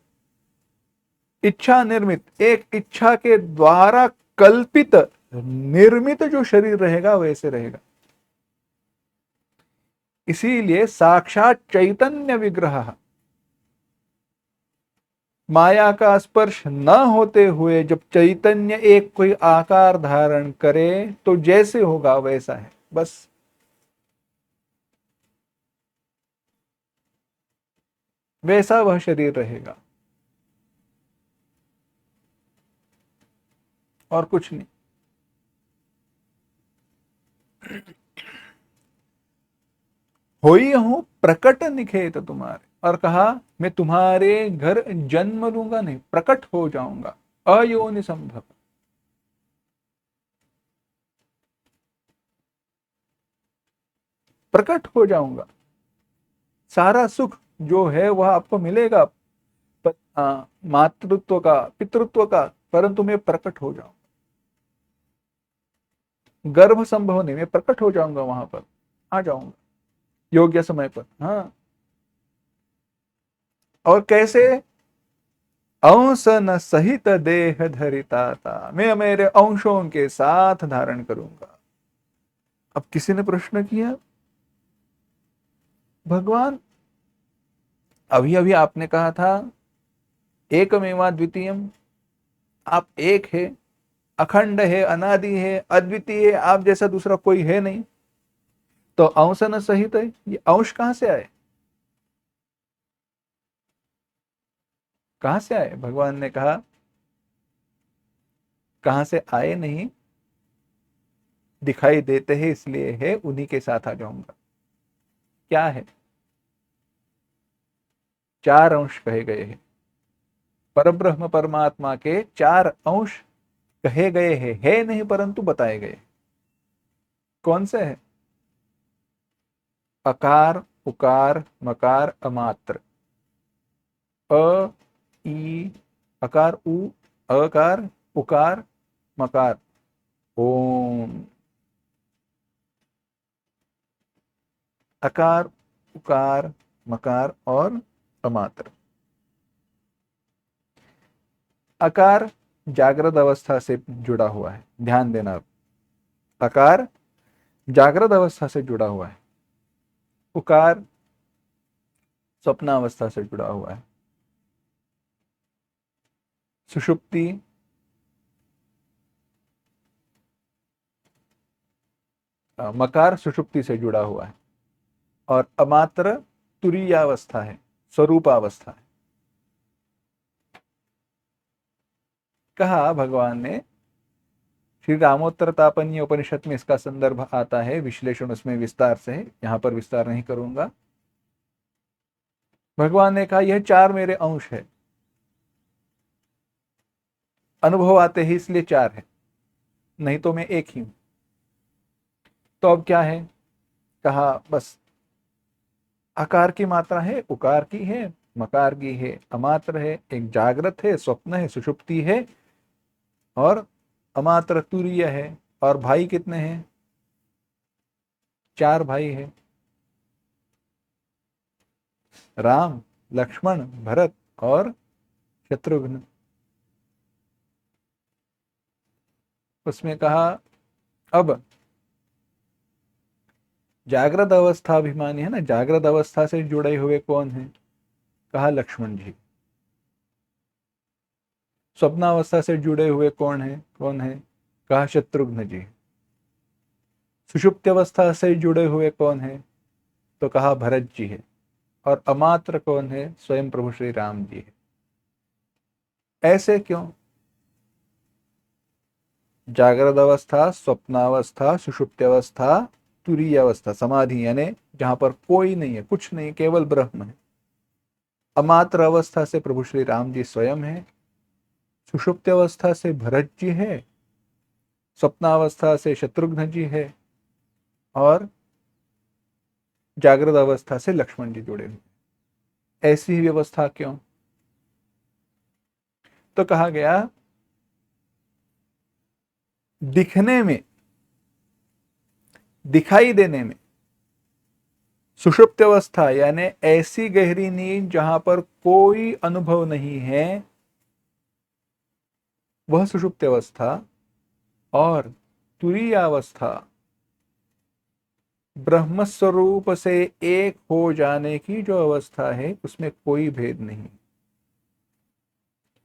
[SPEAKER 1] इच्छा निर्मित, एक इच्छा के द्वारा कल्पित निर्मित जो शरीर रहेगा वैसे रहेगा। इसीलिए साक्षात चैतन्य विग्रह, माया का स्पर्श न होते हुए जब चैतन्य एक कोई आकार धारण करे तो जैसे होगा वैसा है, बस। वैसा वह शरीर रहेगा और कुछ नहीं। होई हूं प्रकट निखेत तुम्हारे, और कहा मैं तुम्हारे घर जन्म लूंगा नहीं, प्रकट हो जाऊंगा, अयोनि संभव। प्रकट हो जाऊंगा, सारा सुख जो है वह आपको मिलेगा, मातृत्व का, पितृत्व का, परंतु मैं प्रकट हो जाऊंगा। गर्भ संभव नहीं, मैं प्रकट हो जाऊंगा, वहां पर आ जाऊंगा योग्य समय पर। हाँ, और कैसे? अंश न सहित देह धरिता था, मैं मेरे अंशों के साथ धारण करूंगा। अब किसी ने प्रश्न किया, भगवान अभी अभी आपने कहा था एकमेवा द्वितीयम, आप एक है, अखंड है, अनादि है, अद्वितीय है, आप जैसा दूसरा कोई है नहीं, तो अंश न सहित है, ये अंश कहां से आए? कहां से आए? भगवान ने कहा कहां से आए नहीं, दिखाई देते हैं इसलिए है, उन्हीं के साथ आ जाऊंगा। क्या है? चार अंश कहे गए हैं। परब्रह्म परमात्मा के चार अंश कहे गए हैं, है नहीं परंतु बताए गए। कौन से है? अकार, उकार, मकार, अमात्र। अ, ई, अकार, उ, अकार, उकार, मकार, ओम। अकार, उकार, मकार और अमात्र। अकार जागृत अवस्था से जुड़ा हुआ है, ध्यान देना। अकार जागृत अवस्था से जुड़ा हुआ है, उकार स्वप्नावस्था से जुड़ा हुआ है, सुषुप्ति मकार सुषुप्ति से जुड़ा हुआ है, और अमात्र तुरीयावस्था है, स्वरूपावस्था है। कहा भगवान ने, श्री रामोत्तर तापनीय उपनिषद में इसका संदर्भ आता है, विश्लेषण उसमें विस्तार से है, यहां पर विस्तार नहीं करूंगा। भगवान ने कहा यह चार मेरे अंश है, अनुभव आते हैं इसलिए चार है, नहीं तो मैं एक ही हूं। तो अब क्या है, कहा बस आकार की मात्रा है, उकार की है, मकार की है, अमात्र है, एक जागृत है, स्वप्न है, सुषुप्ति है और अमात्र तुरीय है। और भाई कितने हैं, चार भाई है, राम, लक्ष्मण, भरत और शत्रुघ्न। उसमें कहा अब जागृत अवस्था अभिमानी है ना, जागृत अवस्था से जुड़े हुए कौन है, कहा लक्ष्मण जी। स्वप्नावस्था से जुड़े हुए कौन है, कहा शत्रुघ्न जी। सुषुप्त अवस्था से जुड़े हुए कौन है, तो कहा भरत जी है। और अमात्र कौन है, स्वयं प्रभु श्री राम जी है। ऐसे क्यों, जागृत अवस्था, स्वप्नावस्था, सुषुप्त अवस्था, तुरीय अवस्था समाधि यानी जहां पर कोई नहीं है, कुछ नहीं, केवल ब्रह्म है। अमात्र अवस्था से प्रभु श्री राम जी स्वयं है, सुषुप्त अवस्था से भरत जी है, स्वप्नावस्था से शत्रुघ्न जी है और जागृत अवस्था से लक्ष्मण जी जुड़े हुए। ऐसी ही व्यवस्था क्यों, तो कहा गया दिखने में, दिखाई देने में सुषुप्त अवस्था यानी ऐसी गहरी नींद जहां पर कोई अनुभव नहीं है, वह सुषुप्त अवस्था। और तुरीय अवस्था ब्रह्म स्वरूप से एक हो जाने की जो अवस्था है, उसमें कोई भेद नहीं।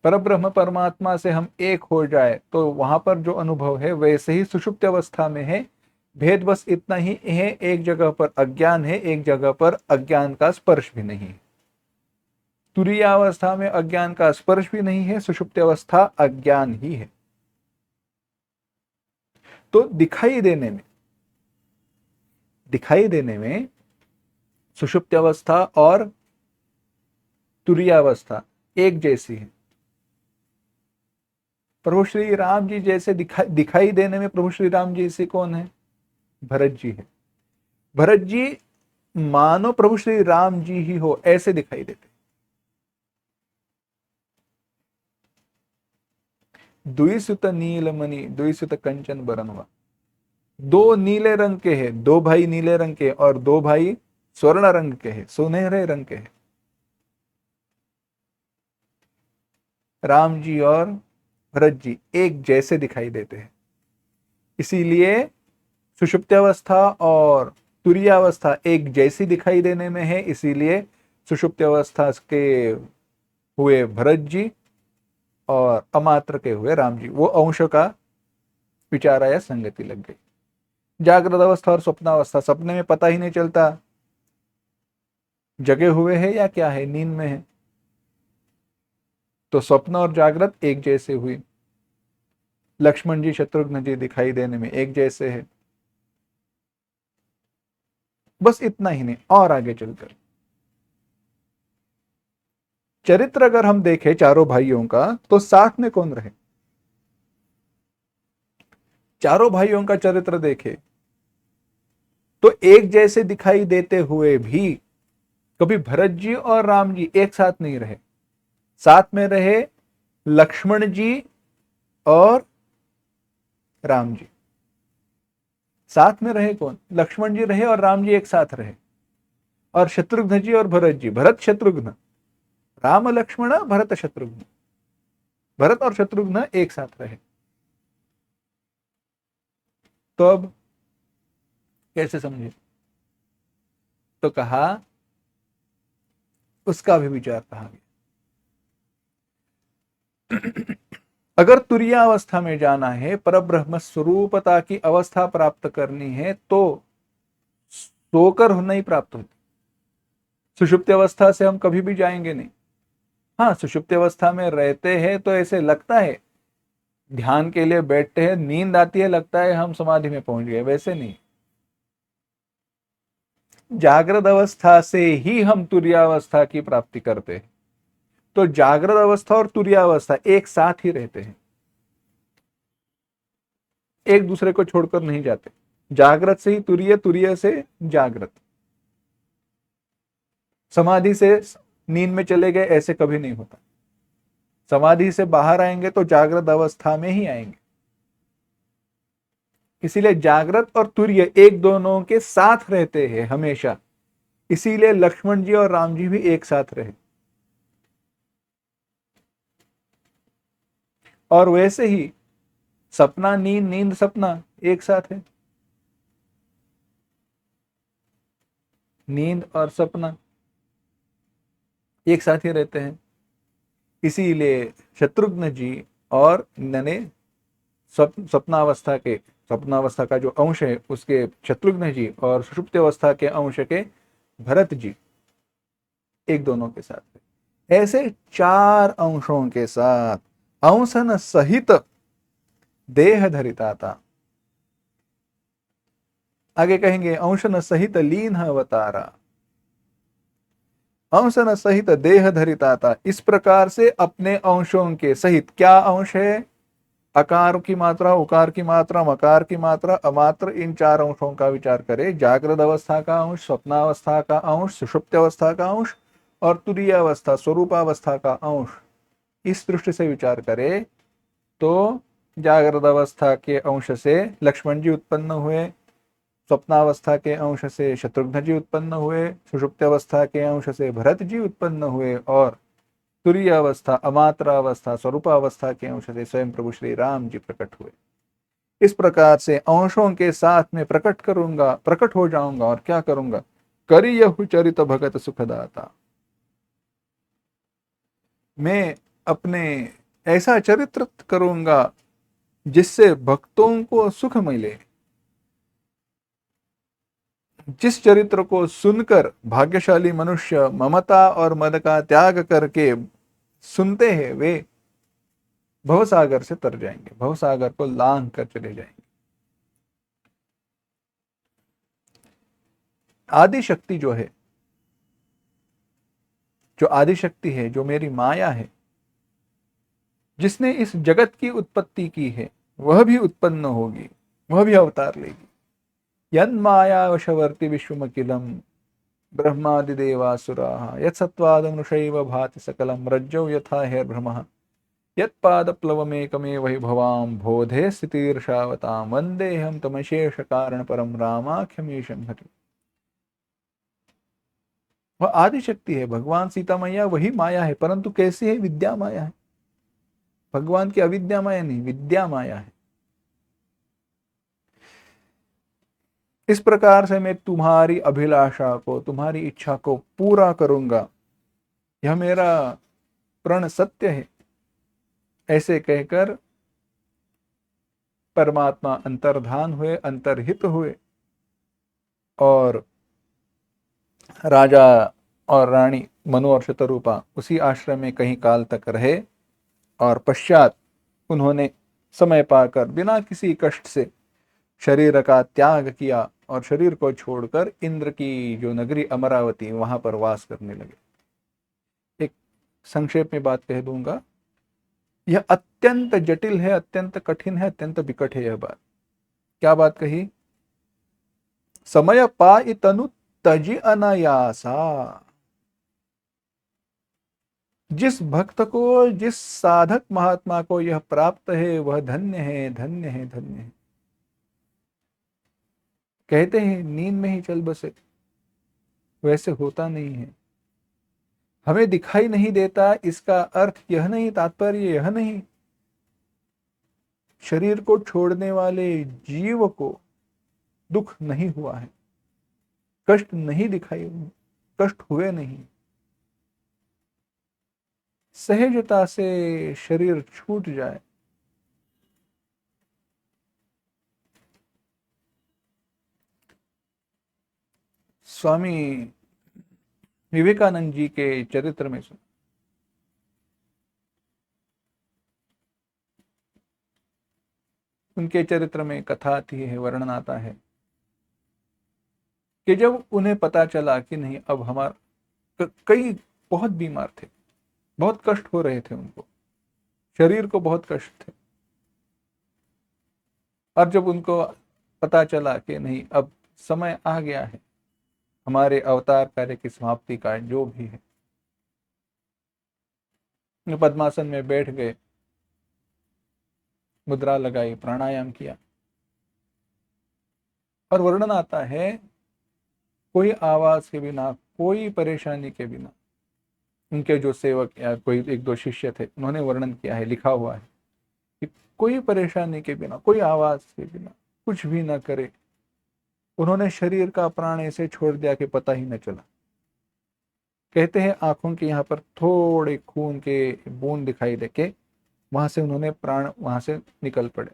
[SPEAKER 1] पर ब्रह्म परमात्मा से हम एक हो जाए तो वहां पर जो अनुभव है वैसे ही सुषुप्त अवस्था में है। भेद बस इतना ही है, एक जगह पर अज्ञान है, एक जगह पर अज्ञान का स्पर्श भी नहीं है। तुरीय अवस्था में अज्ञान का स्पर्श भी नहीं है, सुषुप्त अवस्था अज्ञान ही है। तो दिखाई देने में सुषुप्त अवस्था और तुरीय अवस्था एक जैसी है। प्रभु श्री राम जी जैसे दिखाई देने में प्रभु श्री राम जी से कौन है, भरत जी है। भरत जी मानो प्रभु श्री राम जी ही हो ऐसे दिखाई देते। द्विसुत नीलमणि द्विसुत कंचन बरनवा, दो नीले रंग के हैं, दो भाई नीले रंग के और दो भाई स्वर्ण रंग के हैं, सुनहरे रंग के हैं। राम जी और भरत जी एक जैसे दिखाई देते हैं। इसीलिए सुषुप्त्यावस्था और तुरीयावस्था एक जैसी दिखाई देने में है, इसीलिए सुषुप्त्यावस्था के हुए भरत जी और अमात्र के हुए राम जी, वो अंश का विचार या संगति लग गई। जागृत अवस्था और स्वप्नावस्था, सपने में पता ही नहीं चलता जगे हुए है या क्या है, नींद में है। तो स्वप्न और जागृत एक जैसे हुई। लक्ष्मण जी शत्रुघ्न जी दिखाई देने में एक जैसे है। बस इतना ही नहीं, और आगे चलकर चरित्र अगर हम देखें चारों भाइयों का, तो साथ में कौन रहे, चारों भाइयों का चरित्र देखे तो एक जैसे दिखाई देते हुए भी कभी भरत जी और राम जी एक साथ नहीं रहे। साथ में रहे लक्ष्मण जी और राम जी। साथ में रहे कौन, लक्ष्मण जी रहे और राम जी एक साथ रहे। और शत्रुघ्न जी और भरत जी, भरत शत्रुघ्न, राम लक्ष्मण भरत शत्रुघ्न, भरत और शत्रुघ्न एक साथ रहे। तो अब कैसे समझे, तो कहा उसका भी विचार कहा गया। अगर तुरीयावस्था में जाना है, परब्रह्म स्वरूपता की अवस्था प्राप्त करनी है, तो सोकर नहीं प्राप्त होती। सुषुप्त अवस्था से हम कभी भी जाएंगे नहीं। हाँ, सुषुप्त अवस्था में रहते हैं तो ऐसे लगता है, ध्यान के लिए बैठते हैं, नींद आती है, लगता है हम समाधि में पहुंच गए, वैसे नहीं। जागृत अवस्था से ही हम तुरीयावस्था की प्राप्ति करते हैं। तो जागृत अवस्था और तुरीयावस्था एक साथ ही रहते हैं। एक दूसरे को छोड़कर नहीं जाते। जागृत से ही तुरीय, तुरीय से जागृत, समाधि से नींद में चले गए ऐसे कभी नहीं होता। समाधि से बाहर आएंगे तो जागृत अवस्था में ही आएंगे। इसीलिए जागृत और तुरीय एक दोनों के साथ रहते हैं हमेशा। इसीलिए लक्ष्मण जी और राम जी भी एक साथ रहे। और वैसे ही सपना नींद, नींद सपना एक साथ है। नींद और सपना एक साथ ही रहते हैं। इसीलिए शत्रुघ्न जी और नने सपनावस्था का जो अंश है उसके शत्रुघ्न जी, और सुषुप्ति अवस्था के अंश के भरत जी एक दोनों के साथ। ऐसे चार अंशों के साथ अंशन सहित देह धरिता था। आगे कहेंगे अंशन सहित लीन अवतारा, अंशन सहित देह धरिता था। इस प्रकार से अपने अंशों के सहित, क्या अंश है? अकार की मात्रा, उकार की मात्रा, मकार की मात्रा, अमात्र, इन चार अंशों का विचार करें। जागृत अवस्था का अंश, स्वप्नावस्था का अंश, सुषुप्त अवस्था का अंश और तुरीय अवस्था, स्वरूपावस्था का अंश। इस दृष्टि से विचार करें तो जागृत अवस्था के अंश से लक्ष्मण जी उत्पन्न हुए, स्वप्नावस्था के अंश से शत्रुघ्न जी उत्पन्न हुए, सुषुप्त अवस्था के अंश से भरत जी उत्पन्न हुए, और तुरीय अवस्था, अमात्र अवस्था, स्वरूपावस्था के अंश से स्वयं प्रभु श्री राम जी प्रकट हुए। इस प्रकार से अंशों के साथ में प्रकट हो जाऊंगा और क्या करूंगा? करियहु चरित भगत सुखदाता। मैं अपने ऐसा चरित्र करूंगा जिससे भक्तों को सुख मिले। जिस चरित्र को सुनकर भाग्यशाली मनुष्य ममता और मद का त्याग करके सुनते हैं, वे भवसागर से तर जाएंगे, भवसागर को लांघ कर चले जाएंगे। आदि शक्ति जो आदि शक्ति है, जो मेरी माया है, जिसने इस जगत की उत्पत्ति की है, वह भी उत्पन्न होगी, वह भी अवतार लेगी। यन माया वशवर्ति विश्वमखिलम ब्रह्मादिदेवासुराः यत्सत्त्वादमृषैव भाति सकलं रज्जौ यथा हेर्भ्रमः यत्पादप्लवमेकमेव हि भवां बोधे स्थितिर्षावतां वन्देऽहं तमशेष कारण परम रामाख्यमीशं हरि। वह आदि शक्ति है, भगवान सीता मैया वही माया है, परंतु कैसी है? विद्या माया है। भगवान की अविद्या माया नहीं, विद्या माया है। इस प्रकार से मैं तुम्हारी अभिलाषा को, तुम्हारी इच्छा को पूरा करूंगा, यह मेरा प्रण सत्य है। ऐसे कहकर परमात्मा अंतर्धान हुए, अंतर्हित हुए, और राजा और रानी मनु और शतरूपा उसी आश्रम में कहीं काल तक रहे, और पश्चात उन्होंने समय पाकर बिना किसी कष्ट से शरीर का त्याग किया और शरीर को छोड़कर इंद्र की जो नगरी अमरावती, वहां पर वास करने लगे। एक संक्षेप में बात कह दूंगा, यह अत्यंत जटिल है, अत्यंत कठिन है, अत्यंत विकट है यह बात। क्या बात कही? समय पाई तनु तजि अनायासा। जिस भक्त को, जिस साधक महात्मा को यह प्राप्त है, वह धन्य है, धन्य है, धन्य है। कहते हैं नींद में ही चल बसे, वैसे होता नहीं है। हमें दिखाई नहीं देता, इसका अर्थ यह नहीं, तात्पर्य यह नहीं। शरीर को छोड़ने वाले जीव को दुख नहीं हुआ है, कष्ट नहीं दिखाई, कष्ट हुए नहीं। सहजता से शरीर छूट जाए, स्वामी विवेकानंद जी के चरित्र में सुन, उनके चरित्र में कथा आती है, वर्णन आता है कि जब उन्हें पता चला कि नहीं, अब हमारा, कई बहुत बीमार थे, बहुत कष्ट हो रहे थे उनको, शरीर को बहुत कष्ट थे, और जब उनको पता चला कि नहीं, अब समय आ गया है हमारे अवतार कार्य की समाप्ति का, जो भी है, पद्मासन में बैठ गए, मुद्रा लगाई, प्राणायाम किया। और वर्णन आता है कोई आवाज के बिना, कोई परेशानी के बिना, उनके जो सेवक या कोई एक दो शिष्य थे, उन्होंने वर्णन किया है, लिखा हुआ है कि कोई परेशानी के बिना, कोई आवाज के बिना, कुछ भी ना करे, उन्होंने शरीर का प्राण ऐसे छोड़ दिया कि पता ही न चला। कहते हैं आंखों के यहाँ पर थोड़े खून के बूंद दिखाई देके वहां से उन्होंने प्राण वहां से निकल पड़े।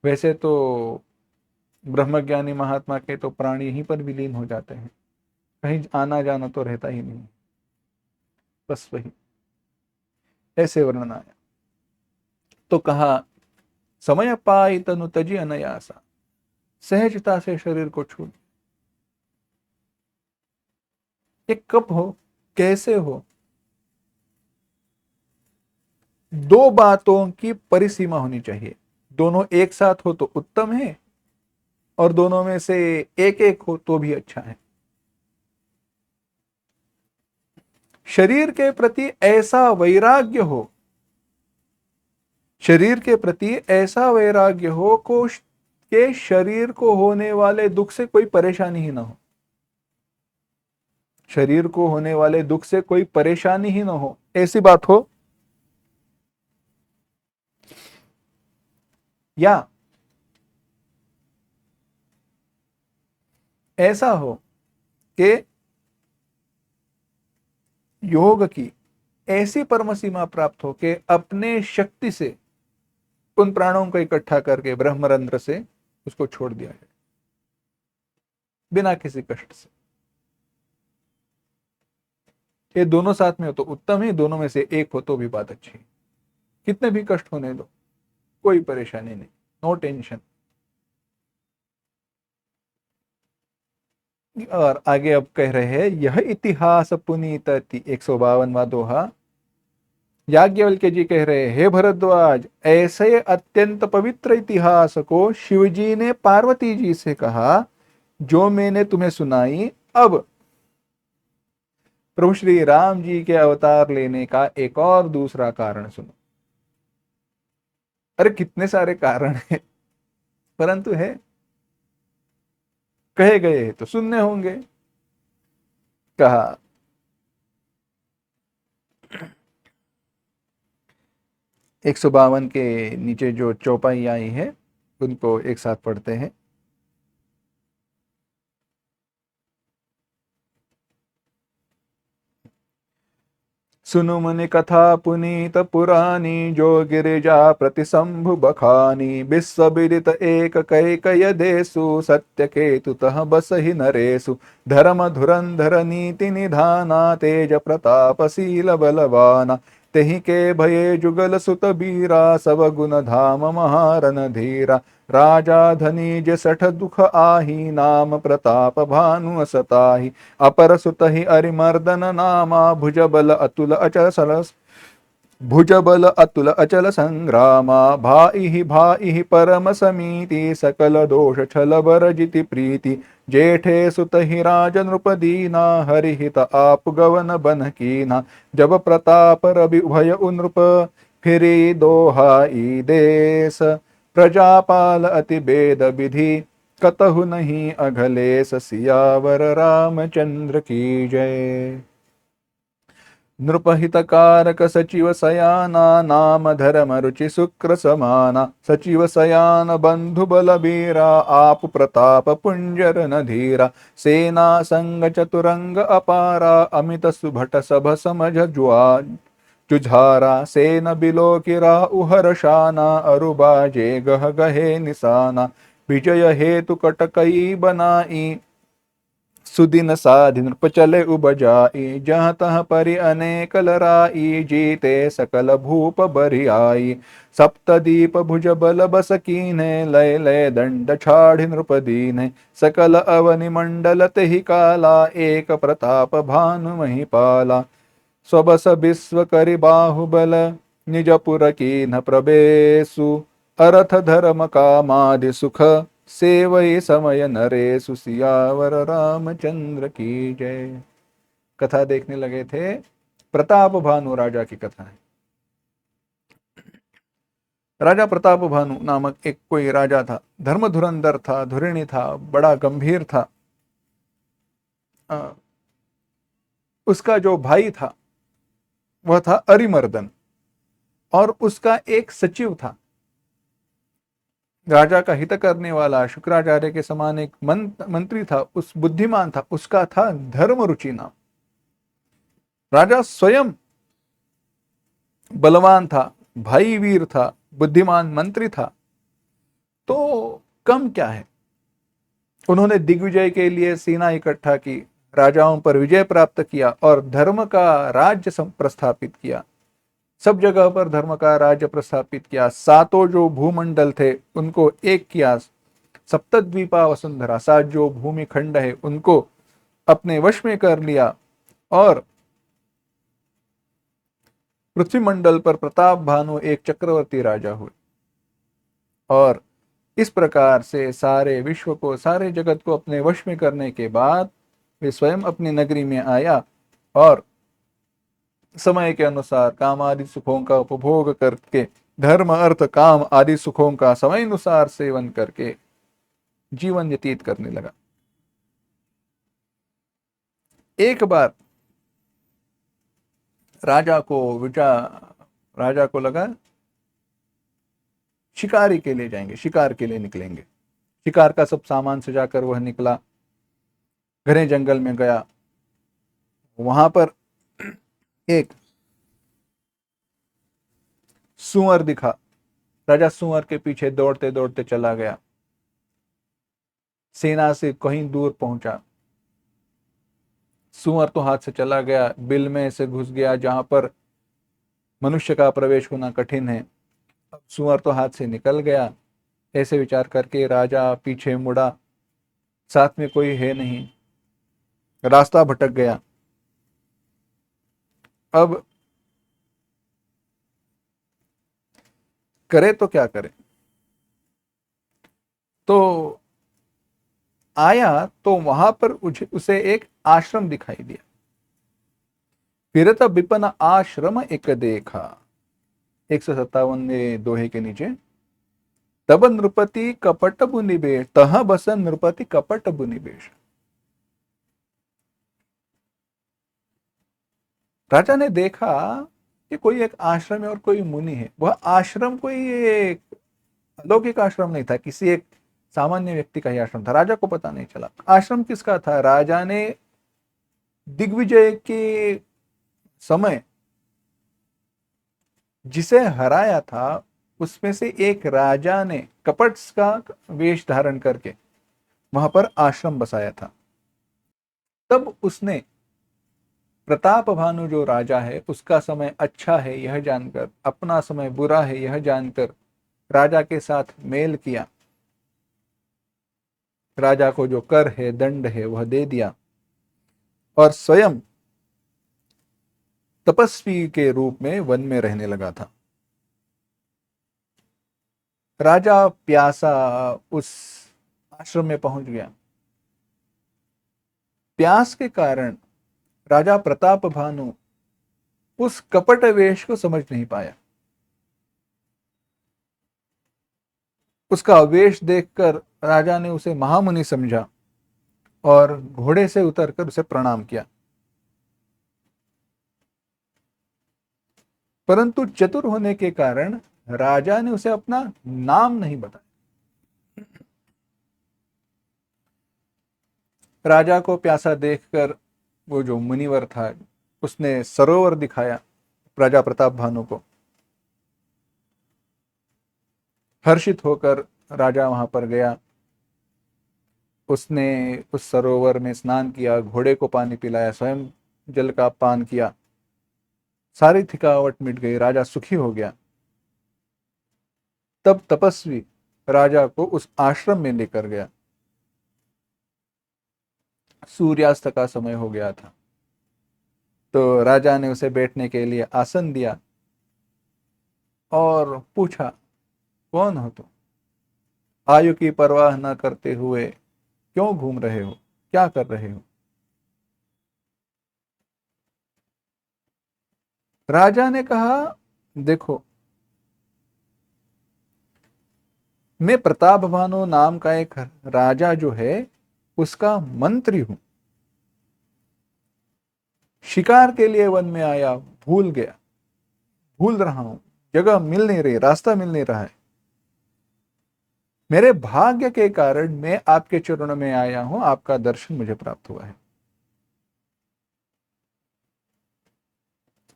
[SPEAKER 1] वैसे तो ब्रह्मज्ञानी महात्मा के तो प्राण यहीं पर विलीन हो जाते हैं, कहीं आना जाना तो रहता ही नहीं। बस वही ऐसे वर्णन आया। तो कहा समय पाई तनु तजी अनयासा, सहजता से शरीर को छू। ये कब हो, कैसे हो? दो बातों की परिसीमा होनी चाहिए। दोनों एक साथ हो तो उत्तम है, और दोनों में से एक एक हो तो भी अच्छा है। शरीर के प्रति ऐसा वैराग्य हो, शरीर के प्रति ऐसा वैराग्य हो को के शरीर को होने वाले दुख से कोई परेशानी ही ना हो, शरीर को होने वाले दुख से कोई परेशानी ही ना हो, ऐसी बात हो। या ऐसा हो कि योग की ऐसी परम सीमा प्राप्त हो कि अपने शक्ति से उन प्राणों को इकट्ठा करके ब्रह्मरंध्र से उसको छोड़ दिया जाए बिना किसी कष्ट से। ये दोनों साथ में हो तो उत्तम है, दोनों में से एक हो तो भी बात अच्छी है। कितने भी कष्ट होने दो, कोई परेशानी नहीं, नो टेंशन। और आगे अब कह रहे हैं यह इतिहास पुनीत 152वां दोहा। याज्ञवल्क्य जी कह रहे हैं हे भरद्वाज, ऐसे अत्यंत पवित्र इतिहास को शिवजी ने पार्वती जी से कहा जो मैंने तुम्हें सुनाई। अब प्रभु श्री राम जी के अवतार लेने का एक और दूसरा कारण सुनो। अरे कितने सारे कारण हैं, परंतु है कहे गए तो सुनने होंगे। कहा 152 के नीचे जो चौपाई आई है उनको एक साथ पढ़ते हैं। सुनु मुनि कथा पुनीत पुरानी, जो गिरिजा प्रतिशंभु बखानी। विश्व विदित एक कैकय देसु, सत्य केतु तह बसहि नरेसु। धर्म धुरंधर नीति निधाना, तेज प्रतापशील बलवाना। तेहि के भये जुगल सुत बीरा, सब गुण धाम महारन धीरा। राजा धनीज सठ दुख आही, नाम प्रताप भानु सताही। अपर सुत ही अरिमर्दन नामा, भुजबल अतुल अचल सरस। भुजबल अतुल अचल संग्रामा। भाई परम समीति, सकल दोष छल बर जिति प्रीति। जेठे सुत ही राज नृप दीना, हरिहित आप गवन बन कीना। जब प्रताप रवि भय उनृप, फिरी दोहाई देश। प्रजापाल अति बेद विधि, कतहु नहीं अघलेश। सियावर रामचंद्र की जय। नृपहित कारक सचिव सयाना, नाम धर्म रुचि शुक्र समाना। सचिव सयान बंधु बल बीरा, आप प्रताप पुंजर न धीरा। सेना संग चतुरंग अपारा, अमित सुभट सभ समझ जुआ जुझारा। सेन बिलो किरा उहर शाना, अरुबाजे गह गहे निशाना। विजय हेतु कटकई बनाई, सुदिन साधि नृप चले उपजाई। जहाँ तहाँ परि अनेक लराई, जीते सकल भूप बरियाई। सप्तदीप भुज बल बस कीन्हे, लय लय दंड छाड़ि नृप दीन्हे। सकल अवनि मंडल तेहि काला, एक प्रताप भानु महिपाला। स्वबस विश्व करि बाहुबल, निजपुर की न प्रभेसु अर्थ धर्म कामादि सुख सेवई समय नरेसु सियावर रामचंद्र की जय। कथा देखने लगे थे, प्रताप भानु राजा की कथा है। राजा प्रताप भानु नामक एक कोई राजा था, धर्म धुरंधर था, धुरिणी था, बड़ा गंभीर था। उसका जो भाई था वह था अरिमर्दन, और उसका एक सचिव था, राजा का हित करने वाला शुक्राचार्य के समान एक मंत्री था, उस बुद्धिमान था, उसका था धर्म रुचि नाम। राजा स्वयं बलवान था, भाई वीर था, बुद्धिमान मंत्री था, तो कम क्या है। उन्होंने दिग्विजय के लिए सेना इकट्ठा की, राजाओं पर विजय प्राप्त किया और धर्म का राज्य प्रस्थापित किया। सब जगह पर धर्म का राज्य प्रस्थापित किया। सातों जो भूमंडल थे उनको एक किया। सप्तद्वीपा वसुंधरा, सात जो भूमि खंड है उनको अपने वश में कर लिया, और पृथ्वी मंडल पर प्रताप भानु एक चक्रवर्ती राजा हुए। और इस प्रकार से सारे विश्व को, सारे जगत को अपने वश में करने के बाद वे स्वयं अपनी नगरी में आया और समय के अनुसार काम आदि सुखों का उपभोग करके, धर्म अर्थ काम आदि सुखों का समय अनुसार सेवन करके जीवन व्यतीत करने लगा। एक बार राजा को लगा शिकारी के लिए जाएंगे, शिकार के लिए निकलेंगे। शिकार का सब सामान सजाकर वह निकला, घने जंगल में गया। वहां पर एक सुअर दिखा। राजा सुअर के पीछे दौड़ते दौड़ते चला गया, सेना से कहीं दूर पहुंचा। सुअर तो हाथ से चला गया, बिल में से घुस गया जहां पर मनुष्य का प्रवेश होना कठिन है। अब सुअर तो हाथ से निकल गया। ऐसे विचार करके राजा पीछे मुड़ा, साथ में कोई है नहीं, रास्ता भटक गया। अब करे तो क्या करे। तो आया तो वहां पर उसे एक आश्रम दिखाई दिया। फिरत विपन आश्रम एक देखा, 157वें दोहे के नीचे। तब नृपति कपट बुनिबेश, तह बस नृपति कपट बुनिबेश। राजा ने देखा कि कोई एक आश्रम है और कोई मुनि है। वह आश्रम कोई एक अलौकिक आश्रम नहीं था, किसी एक सामान्य व्यक्ति का ही आश्रम था। राजा को पता नहीं चला आश्रम किसका था। राजा ने दिग्विजय के समय जिसे हराया था उसमें से एक राजा ने कपट का वेश धारण करके वहां पर आश्रम बसाया था। तब उसने प्रताप भानु जो राजा है उसका समय अच्छा है यह जानकर, अपना समय बुरा है यह जानकर राजा के साथ मेल किया। राजा को जो कर है, दंड है, वह दे दिया और स्वयं तपस्वी के रूप में वन में रहने लगा था। राजा प्यासा उस आश्रम में पहुंच गया। प्यास के कारण राजा प्रताप भानु उस कपट वेश को समझ नहीं पाया। उसका वेश देखकर राजा ने उसे महामुनि समझा और घोड़े से उतरकर उसे प्रणाम किया। परंतु चतुर होने के कारण राजा ने उसे अपना नाम नहीं बताया। राजा को प्यासा देखकर वो जो मुनिवर था उसने सरोवर दिखाया राजा प्रताप भानु को। हर्षित होकर राजा वहां पर गया। उसने उस सरोवर में स्नान किया, घोड़े को पानी पिलाया, स्वयं जल का पान किया। सारी थकावट मिट गई, राजा सुखी हो गया। तब तपस्वी राजा को उस आश्रम में लेकर गया। सूर्यास्त का समय हो गया था, तो राजा ने उसे बैठने के लिए आसन दिया। और पूछा, कौन हो तुम? आयु की परवाह न करते हुए क्यों घूम रहे हो, क्या कर रहे हो? राजा ने कहा, देखो, मैं प्रताप भानु नाम का एक राजा जो है उसका मंत्री हूं। शिकार के लिए वन में आया, भूल गया, भूल रहा हूं, जगह मिल नहीं रही, रास्ता मिल नहीं रहा है। मेरे भाग्य के कारण मैं आपके चरणों में आया हूं, आपका दर्शन मुझे प्राप्त हुआ है।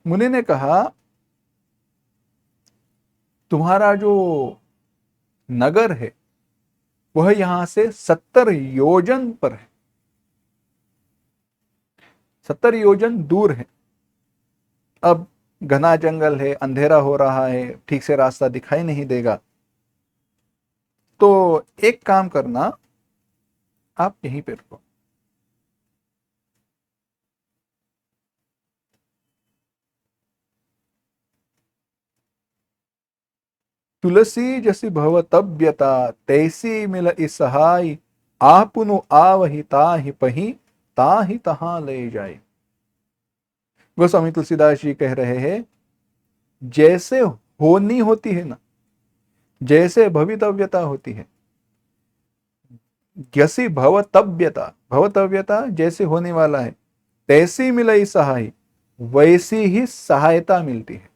[SPEAKER 1] मुनि ने कहा, तुम्हारा जो नगर है वह यहां से 70 योजन पर है, 70 योजन दूर है। अब घना जंगल है, अंधेरा हो रहा है, ठीक से रास्ता दिखाई नहीं देगा, तो एक काम करना, आप यहीं पे रुको। तुलसी जसी भव तब्यता, तैसी मिल सहाय, आपुनु आवहि ताहि पही, ताहि तहां ले जाए। गोस्वामी तुलसीदास जी कह रहे हैं, जैसे होनी होती है ना, जैसे भवितव्यता होती है, जैसी भवतव्यता, भवतव्यता जैसे होने वाला है, तैसी मिलई सहाय, वैसी ही सहायता मिलती है।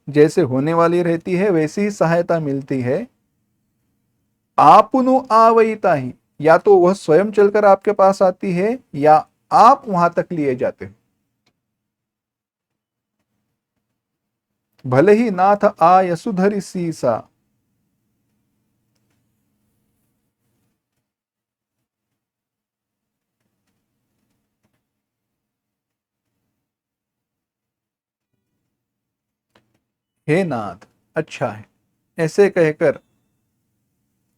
[SPEAKER 1] जैसे होने वाली रहती है वैसी ही सहायता मिलती है। आपनु आवईता ही, या तो वह स्वयं चलकर आपके पास आती है या आप वहां तक लिए जाते हो। भले ही नाथ आय सुधरि सीसा। हे नाथ, अच्छा है, ऐसे कहकर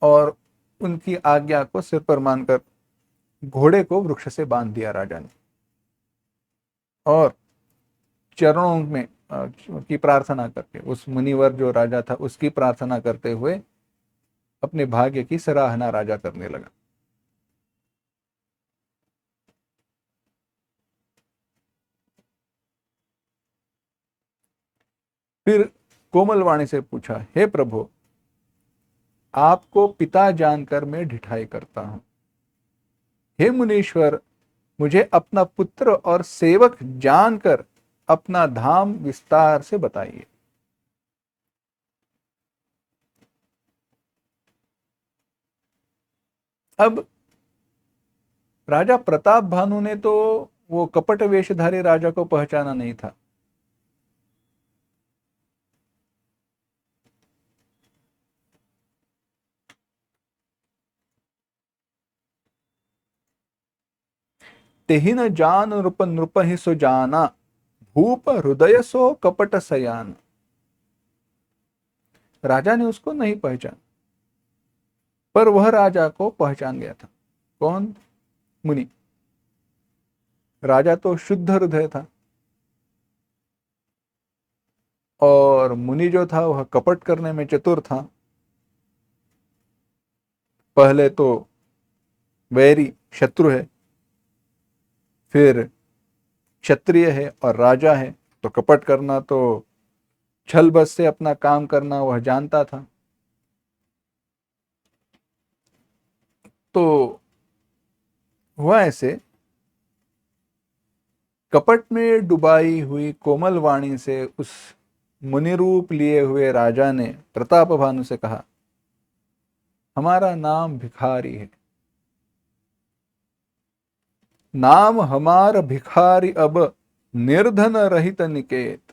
[SPEAKER 1] और उनकी आज्ञा को सिर पर मानकर घोड़े को वृक्ष से बांध दिया राजा ने, और चरणों में की प्रार्थना करके, उस मुनिवर जो राजा था उसकी प्रार्थना करते हुए अपने भाग्य की सराहना राजा करने लगा। फिर कोमल वाणी से पूछा, हे प्रभु, आपको पिता जानकर मैं ढिठाई करता हूं। हे मुनीश्वर, मुझे अपना पुत्र और सेवक जानकर अपना धाम विस्तार से बताइए। अब राजा प्रताप भानु ने तो वो कपट वेशधारी राजा को पहचाना नहीं था। तेहि न जान नृप नृप ही सो जाना, भूप हृदय सो कपट सयान। राजा ने उसको नहीं पहचाना, पर वह राजा को पहचान गया था। कौन? मुनि। राजा तो शुद्ध हृदय था, और मुनि जो था वह कपट करने में चतुर था। पहले तो वैरी, शत्रु है, फिर क्षत्रिय है और राजा है, तो कपट करना, तो छल बस से अपना काम करना वह जानता था। तो वह ऐसे कपट में डुबाई हुई कोमल वाणी से उस मुनि रूप लिए हुए राजा ने प्रताप भानु से कहा, हमारा नाम भिखारी है, नाम हमार भिखारी अब, निर्धन रहित निकेत।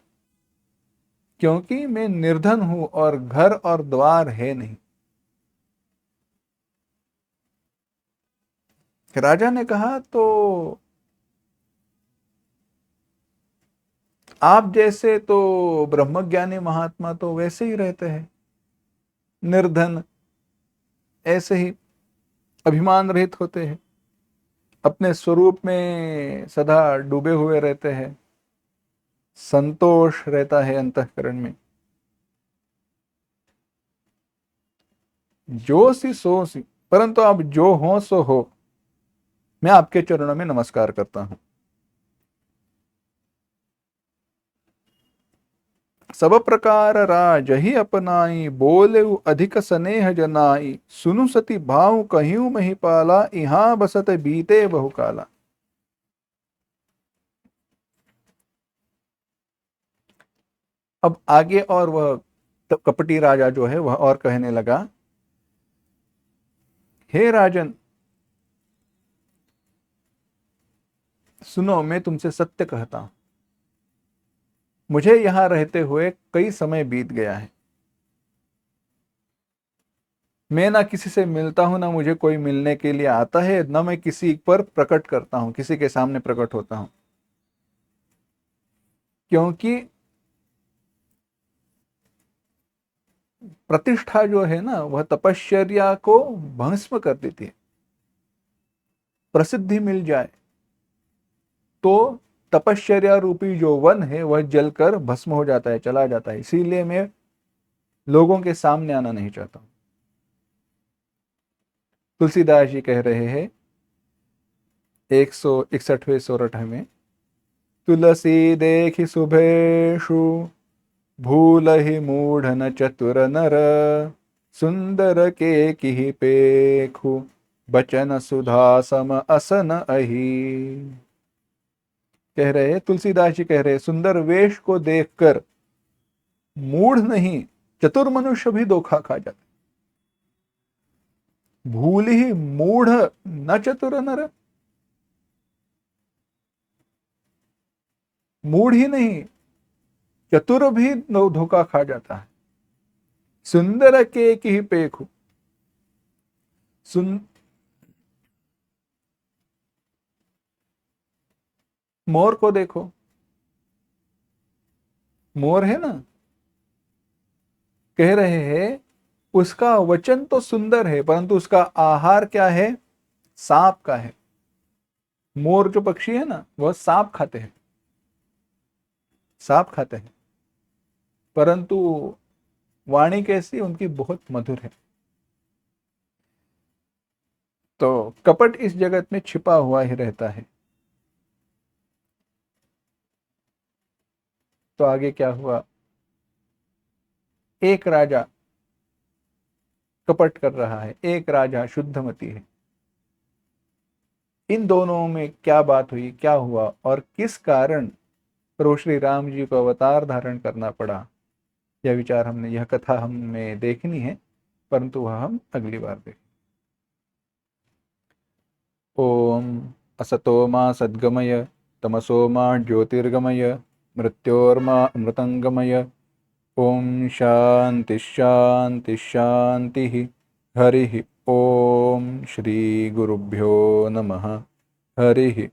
[SPEAKER 1] क्योंकि मैं निर्धन हूं और घर और द्वार है नहीं। राजा ने कहा, तो आप जैसे तो ब्रह्मज्ञानी महात्मा तो वैसे ही रहते हैं, निर्धन, ऐसे ही अभिमान रहित होते हैं, अपने स्वरूप में सदा डूबे हुए रहते हैं। संतोष रहता है अंतःकरण में। जो सी सो सी, परंतु आप जो हो सो हो, मैं आपके चरणों में नमस्कार करता हूं। सब प्रकार राज ही अपनाई, बोले अधिक स्नेह जनाई, सुनु सती भाव कहियो मही पाला, इहाँ बसत बीते बहुकाला। अब आगे और वह कपटी राजा जो है वह और कहने लगा, हे राजन, सुनो, मैं तुमसे सत्य कहता हूं, मुझे यहां रहते हुए कई समय बीत गया है। मैं ना किसी से मिलता हूं, ना मुझे कोई मिलने के लिए आता है, ना मैं किसी पर प्रकट करता हूं, किसी के सामने प्रकट होता हूं, क्योंकि प्रतिष्ठा जो है ना वह तपश्चर्या को भस्म कर देती है। प्रसिद्धि मिल जाए तो तपश्चर्या रूपी जो वन है वह जलकर भस्म हो जाता है, चला जाता है। इसीलिए मैं लोगों के सामने आना नहीं चाहता हूं। तुलसीदास जी कह रहे हैं 161वें सोरठ में, तुलसी देखी सुभेशु, भूल ही मूढ़ न चतुर नर, सुंदर के किहि पेखु, बचन सुधा सम असन अही। कह रहे, तुलसीदास जी कह रहे, सुंदर वेश को देखकर मूढ़ नहीं, चतुर मनुष्य भी धोखा खा जाते। भूल ही मूढ़ न चतुर नर, मूढ़ ही नहीं, चतुर भी धोखा खा जाता है। सुंदर के की पेखु, सुन मोर को देखो, मोर है ना, कह रहे हैं उसका वचन तो सुंदर है, परंतु उसका आहार क्या है? सांप का है। मोर जो पक्षी है ना वह सांप खाते हैं, सांप खाते हैं, परंतु वाणी कैसी, उनकी बहुत मधुर है। तो कपट इस जगत में छिपा हुआ ही रहता है। तो आगे क्या हुआ? एक राजा कपट कर रहा है, एक राजा शुद्धमती है। इन दोनों में क्या बात हुई, क्या हुआ और किस कारण प्रभु श्री राम जी को अवतार धारण करना पड़ा, यह विचार हमने, यह कथा हमें देखनी है, परंतु वह हम अगली बार देखें। ओम असतो मा सद्गमय, तमसो मा ज्योतिर्गमय, मृत्योर्मा अमृतंगमय। ओम शांति शांति शांति। हरि ओम। श्री गुरुभ्यो नमः। हरि